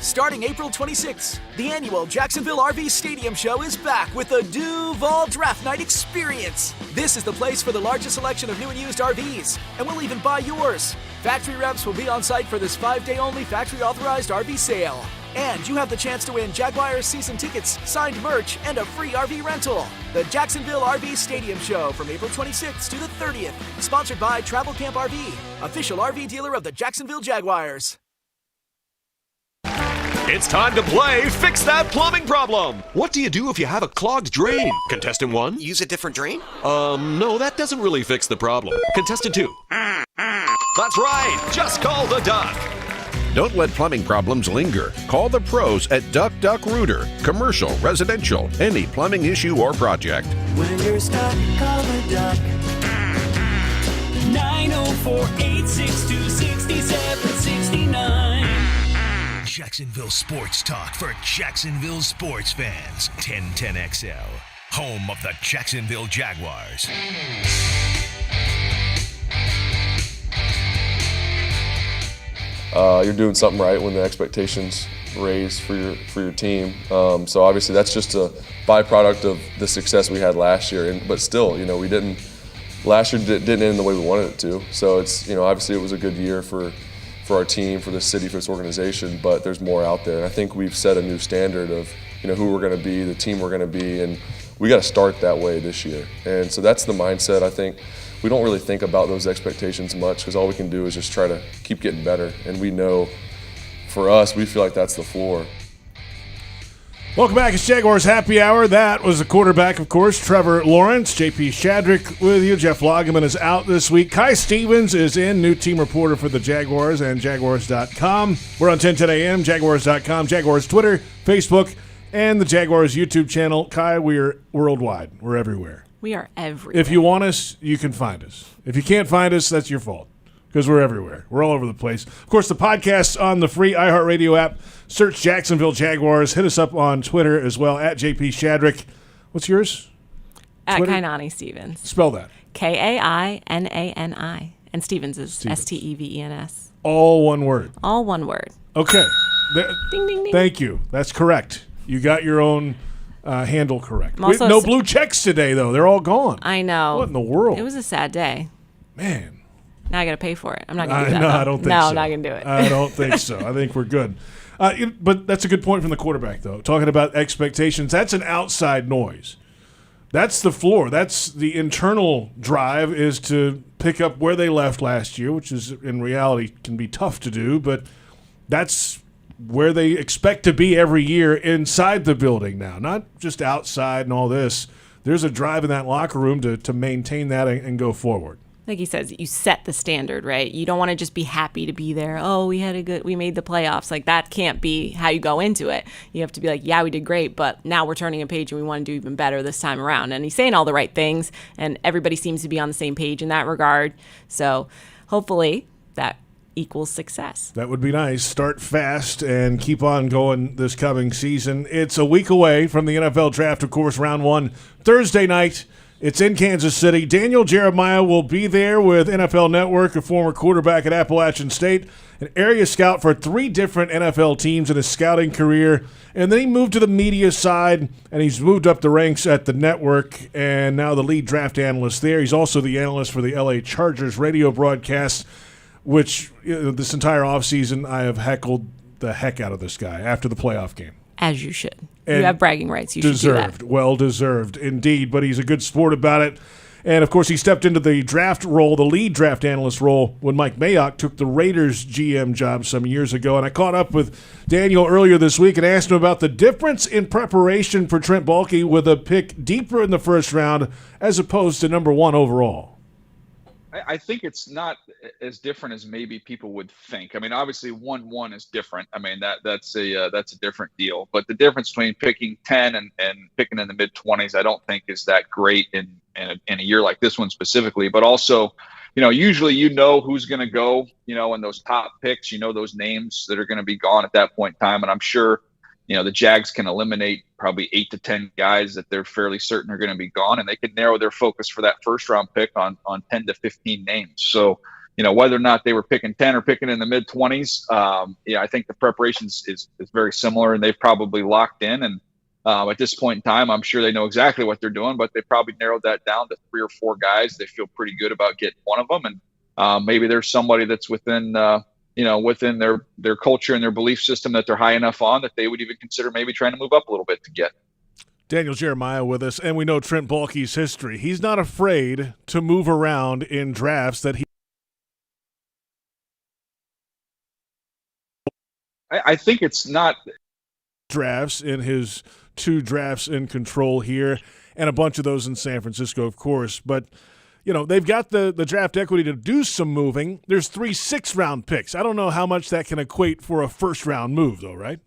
Starting April 26th, the annual Jacksonville RV Stadium Show is back with the Duval Draft Night Experience. This is the place for the largest selection of new and used RVs, and we'll even buy yours. Factory reps will be on site for this 5-day-only factory-authorized RV sale. And you have the chance to win Jaguars season tickets, signed merch, and a free RV rental. The Jacksonville RV Stadium Show from April 26th to the 30th. Sponsored by Travel Camp RV, official RV dealer of the Jacksonville Jaguars.
It's time to play Fix That Plumbing Problem. What do you do if you have a clogged drain? Contestant 1?
Use a different drain?
No, that doesn't really fix the problem. Contestant 2? That's right. Just call the duck.
Don't let plumbing problems linger. Call the pros at Duck Duck Rooter. Commercial, residential, any plumbing issue or project.
When you're stuck, call the duck. 904-862-6769.
Jacksonville Sports Talk for Jacksonville sports fans. 1010XL, home of the Jacksonville Jaguars.
You're doing something right when the expectations raise for your team. So obviously that's just a byproduct of the success we had last year. But still, last year didn't end the way we wanted it to. So it's, obviously it was a good year for our team, for the city, for this organization, but there's more out there. And I think we've set a new standard of, who we're going to be, the team we're going to be, and we got to start that way this year. And so that's the mindset. I think we don't really think about those expectations much because all we can do is just try to keep getting better. And we know, for us, we feel like that's the floor.
Welcome back. It's Jaguars Happy Hour. That was the quarterback, of course, Trevor Lawrence. JP Shadrick with you. Jeff Lageman is out this week. Kai Stevens is in, new team reporter for the Jaguars and Jaguars.com. We're on 1010 AM, Jaguars.com, Jaguars Twitter, Facebook, and the Jaguars YouTube channel. Kai, we're worldwide. We're everywhere.
We are everywhere.
If you want us, you can find us. If you can't find us, that's your fault. Because we're everywhere. We're all over the place. Of course, the podcast's on the free iHeartRadio app. Search Jacksonville Jaguars. Hit us up on Twitter as well, at JP Shadrick. What's yours?
At
Twitter?
Kainani Stevens.
Spell that.
Kainani. And Stevens is Stevens.
All one word.
All one word.
Okay.
Ding, ding, ding.
Thank you. That's correct. You got your own handle correct.
Also
no blue checks today, though. They're all gone.
I know.
What in the world?
It was a sad day.
Man.
Now I got to pay for it. I'm not going to do that.
No, I don't think so.
No, I'm not going to do it.
I don't think so. I think we're good. But that's a good point from the quarterback, though. Talking about expectations, that's an outside noise. That's the floor. That's the internal drive is to pick up where they left last year, which is in reality can be tough to do, but that's where they expect to be every year inside the building now, not just outside and all this. There's a drive in that locker room to maintain that and go forward.
Like he says, you set the standard, right? You don't want to just be happy to be there. Oh, we made the playoffs. Like that can't be how you go into it. You have to be like, yeah, we did great, but now we're turning a page and we want to do even better this time around. And he's saying all the right things, and everybody seems to be on the same page in that regard. So hopefully that equals success.
That would be nice. Start fast and keep on going this coming season. It's a week away from the NFL draft, of course, round 1, Thursday night. It's in Kansas City. Daniel Jeremiah will be there with NFL Network, a former quarterback at Appalachian State, an area scout for 3 different NFL teams in his scouting career. And then he moved to the media side, and he's moved up the ranks at the network, and now the lead draft analyst there. He's also the analyst for the LA Chargers radio broadcast, which this entire offseason I have heckled the heck out of this guy after the playoff game.
As you should. You have bragging rights. You should do that.
Well deserved, indeed. But he's a good sport about it. And, of course, he stepped into the draft role, the lead draft analyst role, when Mike Mayock took the Raiders GM job some years ago. And I caught up with Daniel earlier this week and asked him about the difference in preparation for Trent Baalke with a pick deeper in the first round as opposed to number 1 overall.
I think it's not as different as maybe people would think. I mean, obviously 1-1 is different. I mean, that's a different deal. But the difference between picking 10 and picking in the mid-20s, I don't think is that great in a year like this one specifically. But also, usually who's going to go, in those top picks, those names that are going to be gone at that point in time. And I'm sure, the Jags can eliminate probably 8 to 10 guys that they're fairly certain are going to be gone, and they could narrow their focus for that first round pick on 10 to 15 names. So, whether or not they were picking 10 or picking in the mid 20s, I think the preparation is very similar, and they've probably locked in. And at this point in time, I'm sure they know exactly what they're doing, but they probably narrowed that down to 3 or 4 guys. They feel pretty good about getting one of them, and maybe there's somebody that's within within their culture and their belief system that they're high enough on that they would even consider maybe trying to move up a little bit to get.
Daniel Jeremiah with us, and we know Trent Baalke's history. He's not afraid to move around in drafts that he.
I think it's not
drafts in his 2 drafts in control here, and a bunch of those in San Francisco, of course. But they've got the draft equity to do some moving. There's 3 6-round picks. I don't know how much that can equate for a first-round move, though, right?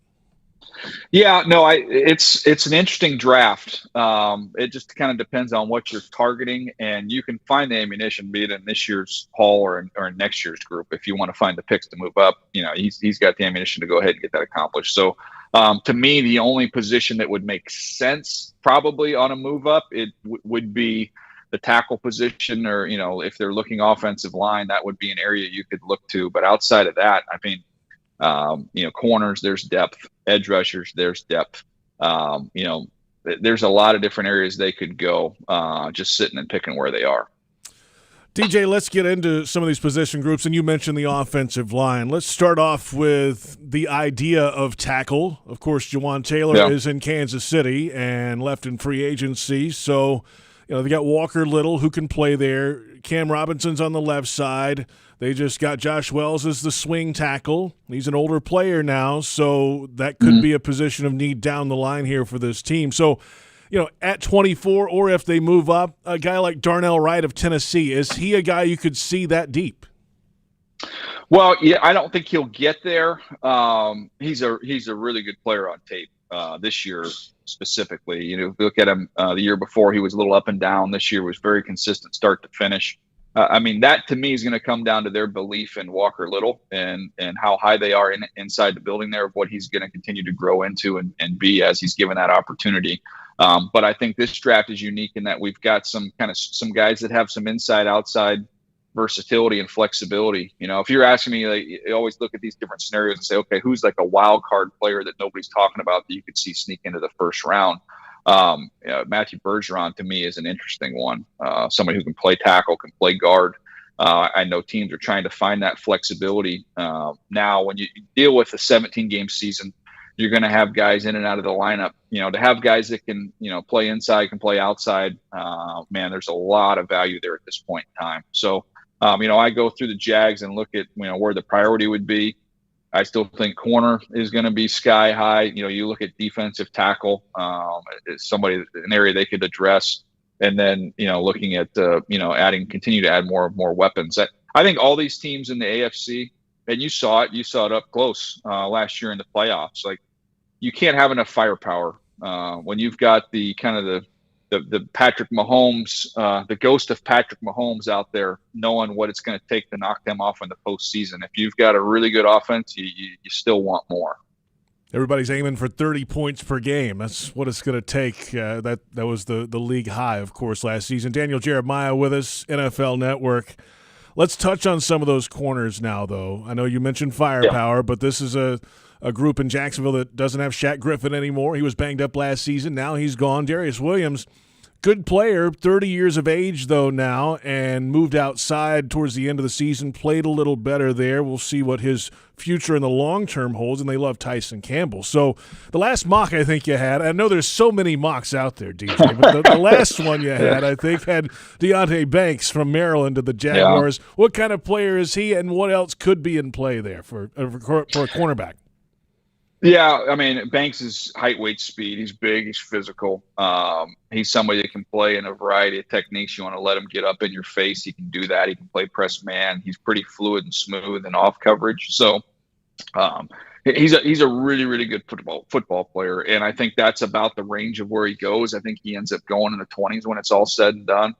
Yeah, no, it's an interesting draft. It just kind of depends on what you're targeting, and you can find the ammunition, be it in this year's haul or in next year's group, if you want to find the picks to move up. He's got the ammunition to go ahead and get that accomplished. So, to me, the only position that would make sense probably on a move up, it would be the tackle position, or if they're looking offensive line, that would be an area you could look to. But outside of that, I mean, corners, there's depth. Edge rushers, there's depth. There's a lot of different areas they could go, just sitting and picking where they are.
DJ, let's get into some of these position groups, and you mentioned the offensive line. Let's start off with the idea of tackle. Of course, Jawan Taylor is in Kansas City and left in free agency, so they got Walker Little, who can play there. Cam Robinson's on the left side. They just got Josh Wells as the swing tackle. He's an older player now, so that could be a position of need down the line here for this team. So, at 24, or if they move up, a guy like Darnell Wright of Tennessee, is he a guy you could see that deep?
Well, yeah, I don't think he'll get there. He's a really good player on tape this year specifically. If you look at him the year before, he was a little up and down. This year was very consistent start to finish. That to me is going to come down to their belief in Walker Little and how high they are inside the building there, of what he's going to continue to grow into and be as he's given that opportunity. But I think this draft is unique in that we've got some guys that have some inside-outside versatility and flexibility. If you're asking me, you always look at these different scenarios and say, okay, who's like a wild card player that nobody's talking about that you could see sneak into the first round? Matthew Bergeron to me is an interesting one. Somebody who can play tackle, can play guard. I know teams are trying to find that flexibility. Now, when you deal with a 17-game season, you're going to have guys in and out of the lineup. To have guys that can, play inside, can play outside, there's a lot of value there at this point in time. So, I go through the Jags and look at, where the priority would be. I still think corner is going to be sky high. You look at defensive tackle, an area they could address. And then, looking at, continue to add more weapons. I think all these teams in the AFC, and you saw it up close last year in the playoffs. Like, you can't have enough firepower when you've got the kind of the Patrick Mahomes, the ghost of Patrick Mahomes out there, knowing what it's going to take to knock them off in the postseason. If you've got a really good offense, you still want more.
Everybody's aiming for 30 points per game. That's what it's going to take. That was the league high, of course, last season. Daniel Jeremiah with us, NFL Network. Let's touch on some of those corners now, though. I know you mentioned firepower, but this is a group in Jacksonville that doesn't have Shaq Griffin anymore. He was banged up last season. Now he's gone. Darius Williams, good player, 30 years of age, though, now, and moved outside towards the end of the season, played a little better there. We'll see what his future in the long term holds, and they love Tyson Campbell. So the last mock I think you had, I know there's so many mocks out there, DJ, but the last one you had, I think, had Deonte Banks from Maryland to the Jaguars. Yeah. What kind of player is he, and what else could be in play there for a cornerback?
Yeah, Banks is height, weight, speed. He's big. He's physical. He's somebody that can play in a variety of techniques. You want to let him get up in your face, he can do that. He can play press man. He's pretty fluid and smooth and off coverage. So he's a really, really good football player, and I think that's about the range of where he goes. I think he ends up going in the 20s when it's all said and done.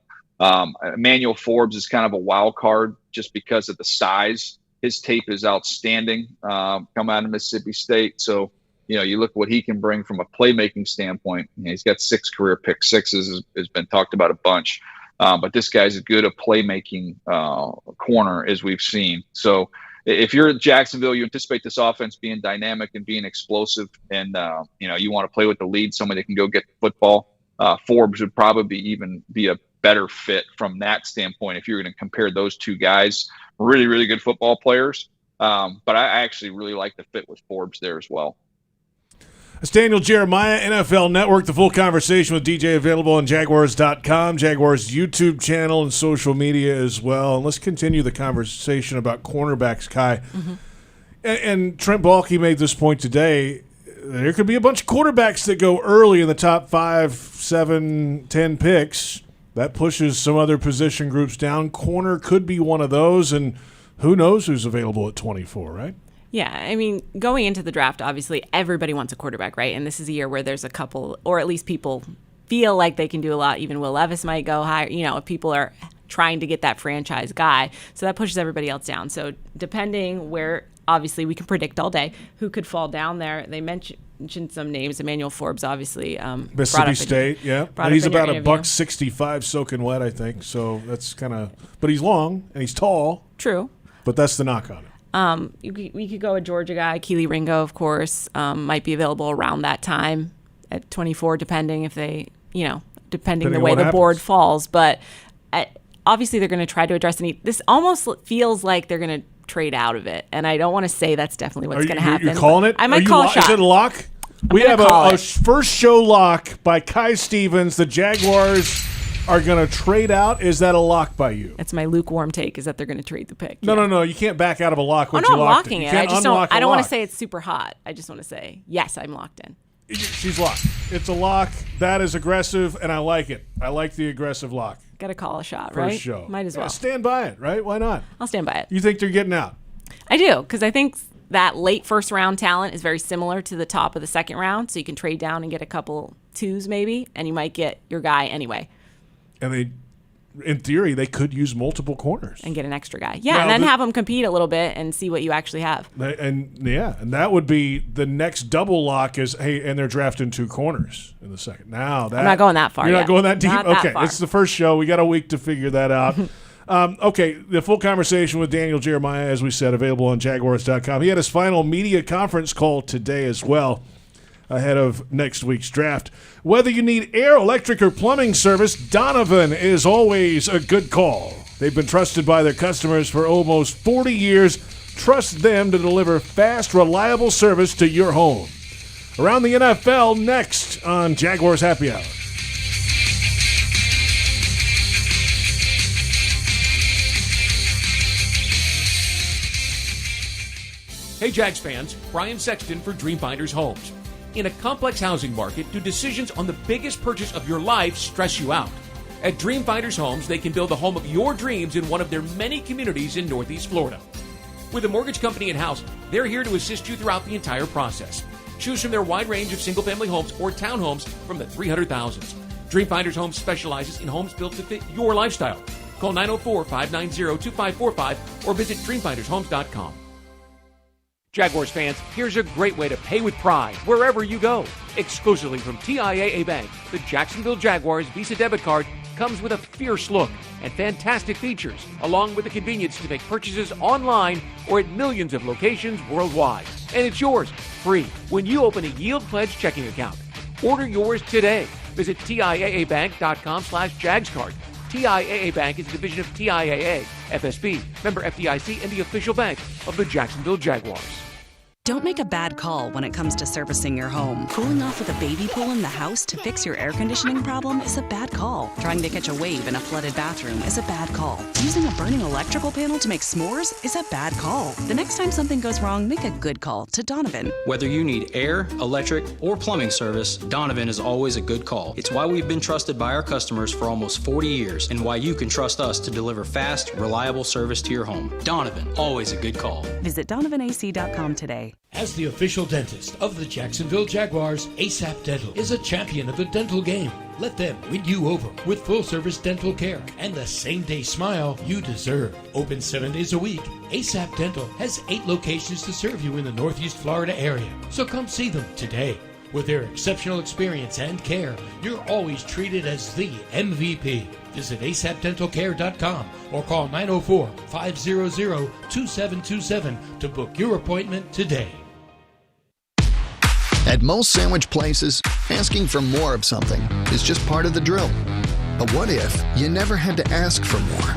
Emmanuel Forbes is kind of a wild card just because of the size. His tape is outstanding, come out of Mississippi State. So you look at what he can bring from a playmaking standpoint. He's got 6 career pick sixes, has been talked about a bunch. But this guy's as good a playmaking corner as we've seen. So if you're at Jacksonville, you anticipate this offense being dynamic and being explosive, and you want to play with the lead, somebody that can go get the football. Forbes would probably even be a better fit from that standpoint if you're going to compare those two guys. Really, really good football players. But I actually really like the fit with Forbes there as well.
It's Daniel Jeremiah, NFL Network. The full conversation with DJ available on Jaguars.com, Jaguars YouTube channel, and social media as well. And let's continue the conversation about cornerbacks, Kai.
Mm-hmm.
And Trent Baalke made this point today. There could be a bunch of quarterbacks that go early in the top 5, 7, 10 picks. That pushes some other position groups down. Corner could be one of those, and who knows who's available at 24, right?
Yeah, I mean, going into the draft, obviously everybody wants a quarterback, right? And this is a year where there's a couple, or at least people feel like they can do a lot. Even Will Levis might go higher, if people are trying to get that franchise guy. So that pushes everybody else down. So depending where, obviously we can predict all day who could fall down there. They mentioned some names. Emmanuel Forbes, obviously.
Mississippi State, yeah. He's about $165 soaking wet, I think. So that's kind of, but he's long and he's tall.
True.
But that's the knock on it.
We could go a Georgia guy. Keely Ringo, of course, might be available around that time at 24, depending if they, depending the way the board falls. But obviously they're going to try to address the need. This almost feels like they're going to trade out of it. And I don't want to say that's definitely what's going to happen.
You're calling it?
I might call a shot.
Is it a lock? We have a first show lock by Kai Stevens. The Jaguars are going to trade out. Is that a lock by you?
That's my lukewarm take, is that they're going to trade the pick.
No. You can't back out of a lock once
I'm
you locked
locking
it.
it. I don't want to say it's super hot. I just want to say, yes, I'm locked in.
She's locked. It's a lock. That is aggressive, and I like it. I like the aggressive lock.
Got to call a shot, right?
First show.
Might as well.
Stand by it, right? Why not?
I'll stand by it.
You think they're getting out?
I do, because I think that late first round talent is very similar to the top of the second round, so you can trade down and get a couple twos maybe, and you might get your guy anyway.
And in theory, they could use multiple corners.
And get an extra guy. Yeah, and then have them compete a little bit and see what you actually have.
And that would be the next double lock is, hey, and they're drafting 2 corners in the second. I'm
not going that far.
You're not going that deep?
Not
okay,
that far.
It's the first show. We got a week to figure that out. Okay, the full conversation with Daniel Jeremiah, as we said, available on Jaguars.com. He had his final media conference call today as well, ahead of next week's draft. Whether you need air, electric, or plumbing service, Donovan is always a good call. They've been trusted by their customers for almost 40 years. Trust them to deliver fast, reliable service to your home. Around the NFL next on Jaguars Happy Hour.
Hey Jags fans, Brian Sexton for Dreamfinders Homes. In a complex housing market, do decisions on the biggest purchase of your life stress you out? At Dreamfinders Homes, they can build the home of your dreams in one of their many communities in Northeast Florida. With a mortgage company in-house, they're here to assist you throughout the entire process. Choose from their wide range of single-family homes or townhomes from the 300,000s. Dreamfinders Homes specializes in homes built to fit your lifestyle. Call 904-590-2545 or visit dreamfindershomes.com. Jaguars fans, here's a great way to pay with pride wherever you go. Exclusively from TIAA Bank, the Jacksonville Jaguars Visa debit card comes with a fierce look and fantastic features, along with the convenience to make purchases online or at millions of locations worldwide. And it's yours, free, when you open a Yield Pledge checking account. Order yours today. Visit TIAABank.com/JagsCard. TIAA Bank is a division of TIAA, FSB, member FDIC, and the official bank of the Jacksonville Jaguars.
Don't make a bad call when it comes to servicing your home. Cooling off with a baby pool in the house to fix your air conditioning problem is a bad call. Trying to catch a wave in a flooded bathroom is a bad call. Using a burning electrical panel to make s'mores is a bad call. The next time something goes wrong, make a good call to Donovan.
Whether you need air, electric, or plumbing service, Donovan is always a good call. It's why we've been trusted by our customers for almost 40 years and why you can trust us to deliver fast, reliable service to your home. Donovan, always a good call.
Visit DonovanAC.com today.
As the official dentist of the Jacksonville Jaguars, ASAP Dental is a champion of the dental game. Let them win you over with full-service dental care and the same-day smile you deserve. Open 7 days a week, ASAP Dental has 8 locations to serve you in the Northeast Florida area. So come see them today. With their exceptional experience and care, you're always treated as the MVP. Visit asapdentalcare.com or call 904-500-2727 to book your appointment today.
At most sandwich places, asking for more of something is just part of the drill. But what if you never had to ask for more?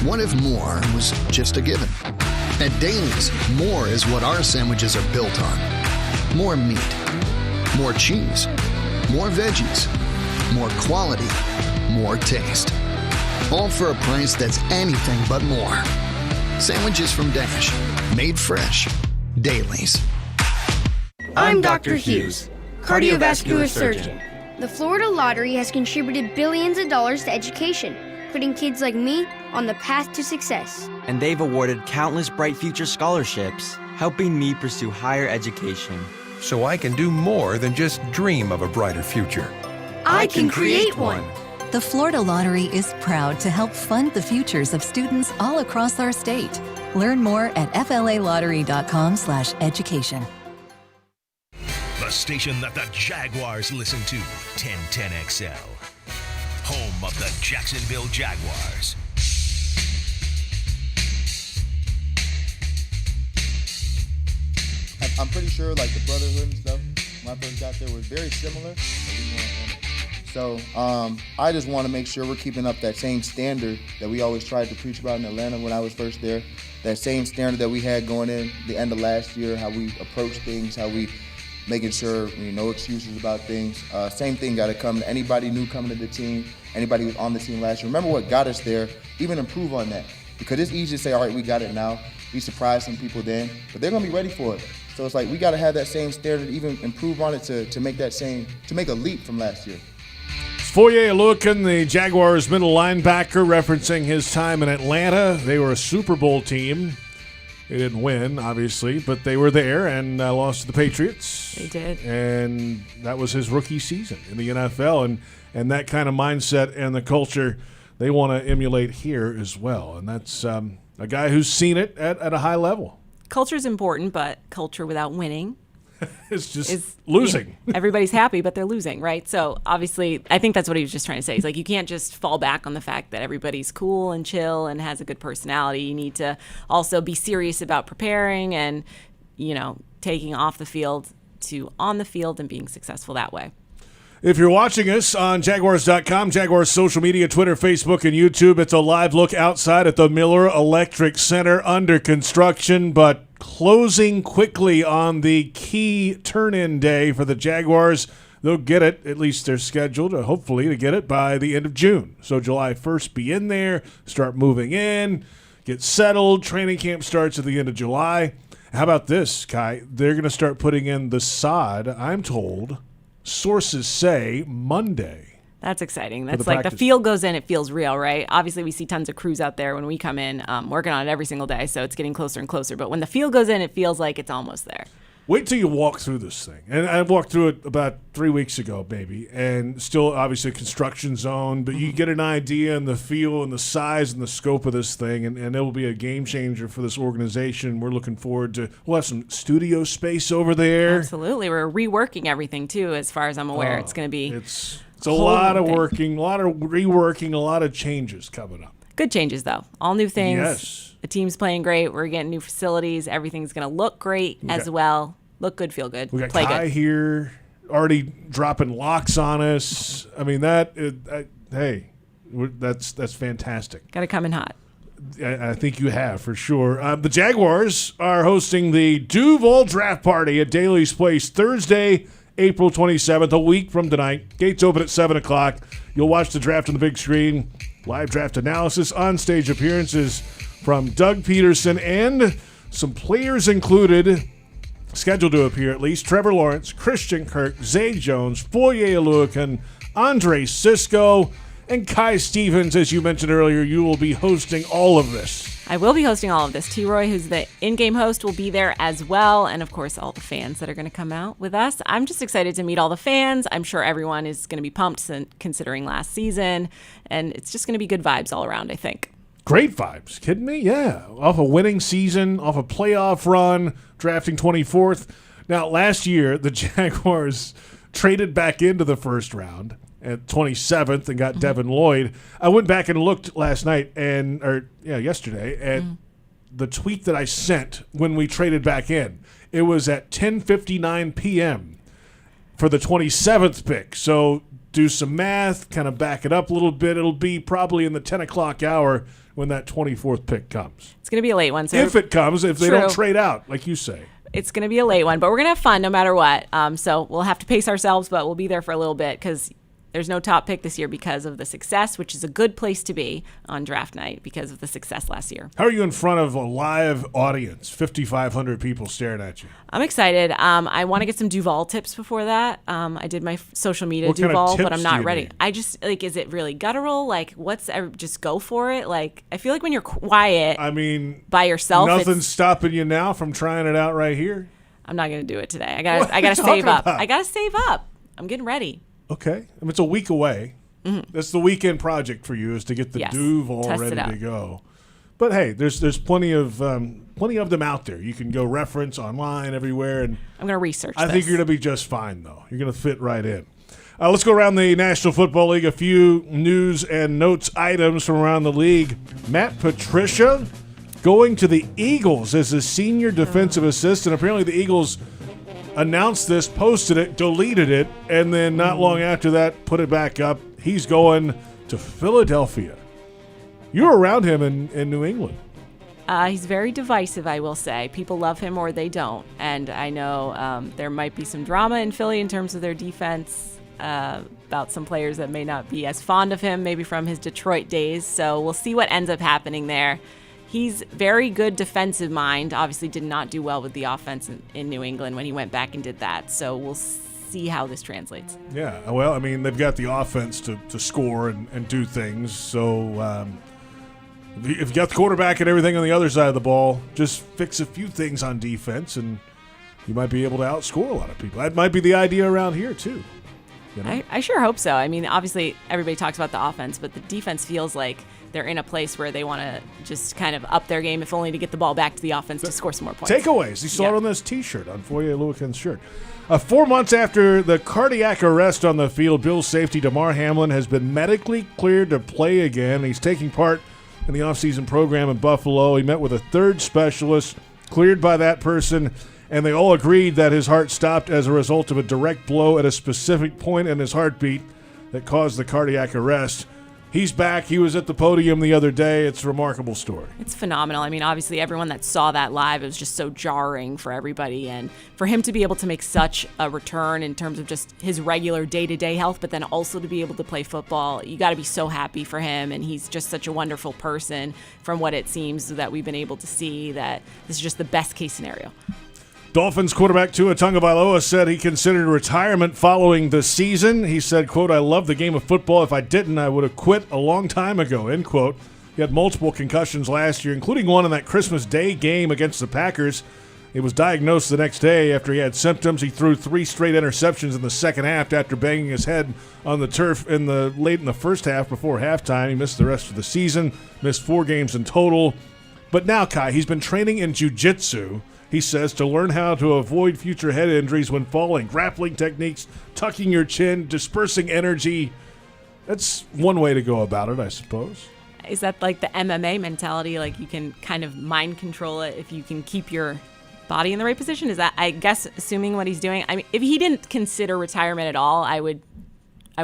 What if more was just a given? At Daly's, more is what our sandwiches are built on. More meat, more cheese, more veggies, more quality, more taste. All for a price that's anything but more. Sandwiches from Dash, made fresh. Daly's.
I'm Dr. Hughes, cardiovascular surgeon. The Florida Lottery has contributed billions of dollars to education, putting kids like me on the path to success.
And they've awarded countless Bright Future scholarships, helping me pursue higher education.
So I can do more than just dream of a brighter future.
I can create one.
The Florida Lottery is proud to help fund the futures of students all across our state. Learn more at flalottery.com/education.
The station that the Jaguars listen to, 1010XL. Home of the Jacksonville Jaguars.
I'm pretty sure like the brotherhood and stuff, when I first got there, was very similar. So I just want to make sure we're keeping up that same standard that we always tried to preach about in Atlanta when I was first there. That same standard that we had going in the end of last year, how we approach things, how we making sure no excuses about things. Same thing got to come to anybody new coming to the team, anybody who was on the team last year. Remember what got us there, even improve on that. Because it's easy to say, all right, we got it now. We surprised some people then, but they're going to be ready for it. So it's like we got to have that same standard, even improve on it to make that same, to make a leap from last year.
Oluokun, the Jaguars middle linebacker, referencing his time in Atlanta. They were a Super Bowl team. They didn't win, obviously, but they were there and lost to the Patriots.
They did.
And that was his rookie season in the NFL. And that kind of mindset and the culture they want to emulate here as well. And that's a guy who's seen it at a high level.
Culture is important, but culture without winning
it's just losing.
Everybody's happy, but they're losing, right? So obviously, I think that's what he was just trying to say. He's like, you can't just fall back on the fact that everybody's cool and chill and has a good personality. You need to also be serious about preparing and, taking off the field to on the field and being successful that way.
If you're watching us on Jaguars.com, Jaguars social media, Twitter, Facebook, and YouTube, it's a live look outside at the Miller Electric Center under construction, but closing quickly on the key turn-in day for the Jaguars. They'll get it, at least they're scheduled, hopefully, to get it by the end of June. So July 1st, be in there, start moving in, get settled. Training camp starts at the end of July. How about this, Kai? They're going to start putting in the sod, I'm told, sources say, Monday.
That's exciting. That's like the field goes in, it feels real, right? Obviously, we see tons of crews out there when we come in, working on it every single day, so it's getting closer and closer. But when the field goes in, it feels like it's almost there.
Wait till you walk through this thing. And I walked through it about 3 weeks ago, maybe, and still obviously a construction zone, but you get an idea and the feel and the size and the scope of this thing, and it will be a game changer for this organization. We're looking forward to, we'll have some studio space over there.
Absolutely. We're reworking everything, too, as far as I'm aware. It's going to be...
It's a lot of working, a lot of reworking, a lot of changes coming up.
Good changes, though. All new things.
Yes.
The team's playing great. We're getting new facilities. Everything's going to look great as well. Look good, feel good.
We got
play
Kai
good.
here already dropping locks on us. I mean, that's fantastic.
Got to come in hot.
I think you have, for sure. The Jaguars are hosting the Duval Draft Party at Daly's Place Thursday, April 27th, a week from tonight. Gates open at 7 o'clock. You'll watch the draft on the big screen. Live draft analysis, on-stage appearances from Doug Pederson, and some players included, scheduled to appear at least, Trevor Lawrence, Christian Kirk, Zay Jones, Oluokun, Andre Cisco, and Kai Stevens. As you mentioned earlier, you will be hosting all of this.
I will be hosting all of this. T-Roy, who's the in-game host, will be there as well. And, of course, all the fans that are going to come out with us. I'm just excited to meet all the fans. I'm sure everyone is going to be pumped considering last season. And it's just going to be good vibes all around, I think.
Great vibes. Kidding me? Yeah. Off a winning season, off a playoff run, drafting 24th. Now, last year, the Jaguars traded back into the first round at 27th and got Devin Lloyd. I went back and looked last night yesterday at the tweet that I sent when we traded back in. It was at 10:59 p.m. for the 27th pick. So do some math, kind of back it up a little bit. It'll be probably in the 10 o'clock hour when that 24th pick comes.
It's going to be a late one. So
if it comes, if they don't trade out, like you say.
It's going to be a late one, but we're going to have fun no matter what. So we'll have to pace ourselves, but we'll be there for a little bit because there's no top pick this year because of the success, which is a good place to be on draft night because of the success last year.
How are you in front of a live audience, 5,500 people staring at you?
I'm excited. I want to get some Duval tips before that. I did my social media Duval, but I'm not ready.
Need?
I just, is it really guttural? Just go for it? I feel like when you're quiet by yourself.
Nothing's stopping you now from trying it out right here?
I'm not going to do it today. I got to save up. I got to save up. I'm getting ready.
Okay. It's a week away. Mm-hmm. That's the weekend project for you, is to get the Duval ready to go. But hey, there's plenty of them out there. You can go reference online everywhere, and
I'm going to research.
I think you're going to be just fine, though. You're going to fit right in. Let's go around the National Football League. A few news and notes items from around the league. Matt Patricia going to the Eagles as a senior defensive assistant. Apparently, the Eagles announced this, posted it, deleted it, and then not long after that, put it back up. He's going to Philadelphia. You're around him in New England.
He's very divisive, I will say. People love him or they don't. And I know there might be some drama in Philly in terms of their defense about some players that may not be as fond of him, maybe from his Detroit days. So we'll see what ends up happening there. He's very good defensive mind. Obviously did not do well with the offense in New England when he went back and did that. So we'll see how this translates.
Yeah, well, they've got the offense to score and do things. So if you got the quarterback and everything on the other side of the ball, just fix a few things on defense and you might be able to outscore a lot of people. That might be the idea around here, too. You know?
I sure hope so. Obviously everybody talks about the offense, but the defense feels like they're in a place where they want to just kind of up their game, if only to get the ball back to the offense to score some more points.
Takeaways. You saw it on this T-shirt, on Oluokun's shirt. 4 months after the cardiac arrest on the field, Bills safety Damar Hamlin has been medically cleared to play again. He's taking part in the offseason program in Buffalo. He met with a third specialist, cleared by that person, and they all agreed that his heart stopped as a result of a direct blow at a specific point in his heartbeat that caused the cardiac arrest. He's back. He was at the podium the other day. It's a remarkable story.
It's phenomenal. Obviously, everyone that saw that live, it was just so jarring for everybody. And for him to be able to make such a return in terms of just his regular day-to-day health, but then also to be able to play football, you got to be so happy for him. And he's just such a wonderful person from what it seems that we've been able to see, that this is just the best-case scenario.
Dolphins quarterback Tua Tagovailoa said he considered retirement following the season. He said, quote, "I love the game of football. If I didn't, I would have quit a long time ago," end quote. He had multiple concussions last year, including one in that Christmas Day game against the Packers. He was diagnosed the next day after he had symptoms. He threw 3 straight interceptions in the second half after banging his head on the turf late in the first half before halftime. He missed the rest of the season, missed 4 games in total. But now, Kai, he's been training in jiu-jitsu, he says, to learn how to avoid future head injuries when falling. Grappling techniques, tucking your chin, dispersing energy. That's one way to go about it, I suppose.
Is that like the MMA mentality? Like you can kind of mind control it if you can keep your body in the right position? Is that, I guess, assuming what he's doing? If he didn't consider retirement at all, I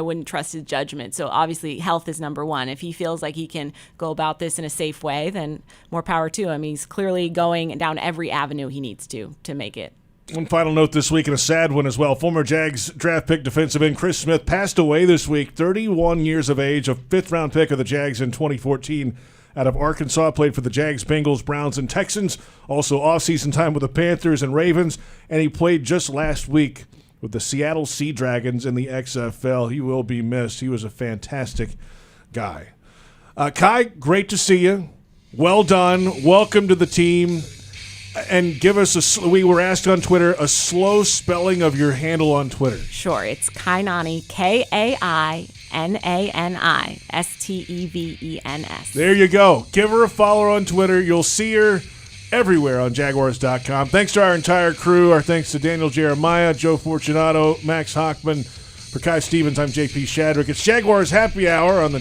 wouldn't trust his judgment. So obviously health is number one. If he feels like he can go about this in a safe way, then more power to him. He's clearly going down every avenue he needs to make it.
One final note this week, and a sad one as well. Former Jags draft pick defensive end Chris Smith passed away this week, 31 years of age, a 5th-round pick of the Jags in 2014 out of Arkansas. Played for the Jags, Bengals, Browns, and Texans. Also off-season time with the Panthers and Ravens. And he played just last week with the Seattle Sea Dragons in the XFL. He will be missed. He was a fantastic guy. Kai, great to see you. Well done. Welcome to the team. And give us we were asked on Twitter, a slow spelling of your handle on Twitter.
Sure, it's Kainani, Kainani Stevens.
There you go. Give her a follow on Twitter. You'll see her everywhere on Jaguars.com. Thanks to our entire crew. Our thanks to Daniel Jeremiah, Joe Fortunato, Max Hockman. For Kai Stevens, I'm JP Shadrick. It's Jaguars Happy Hour on the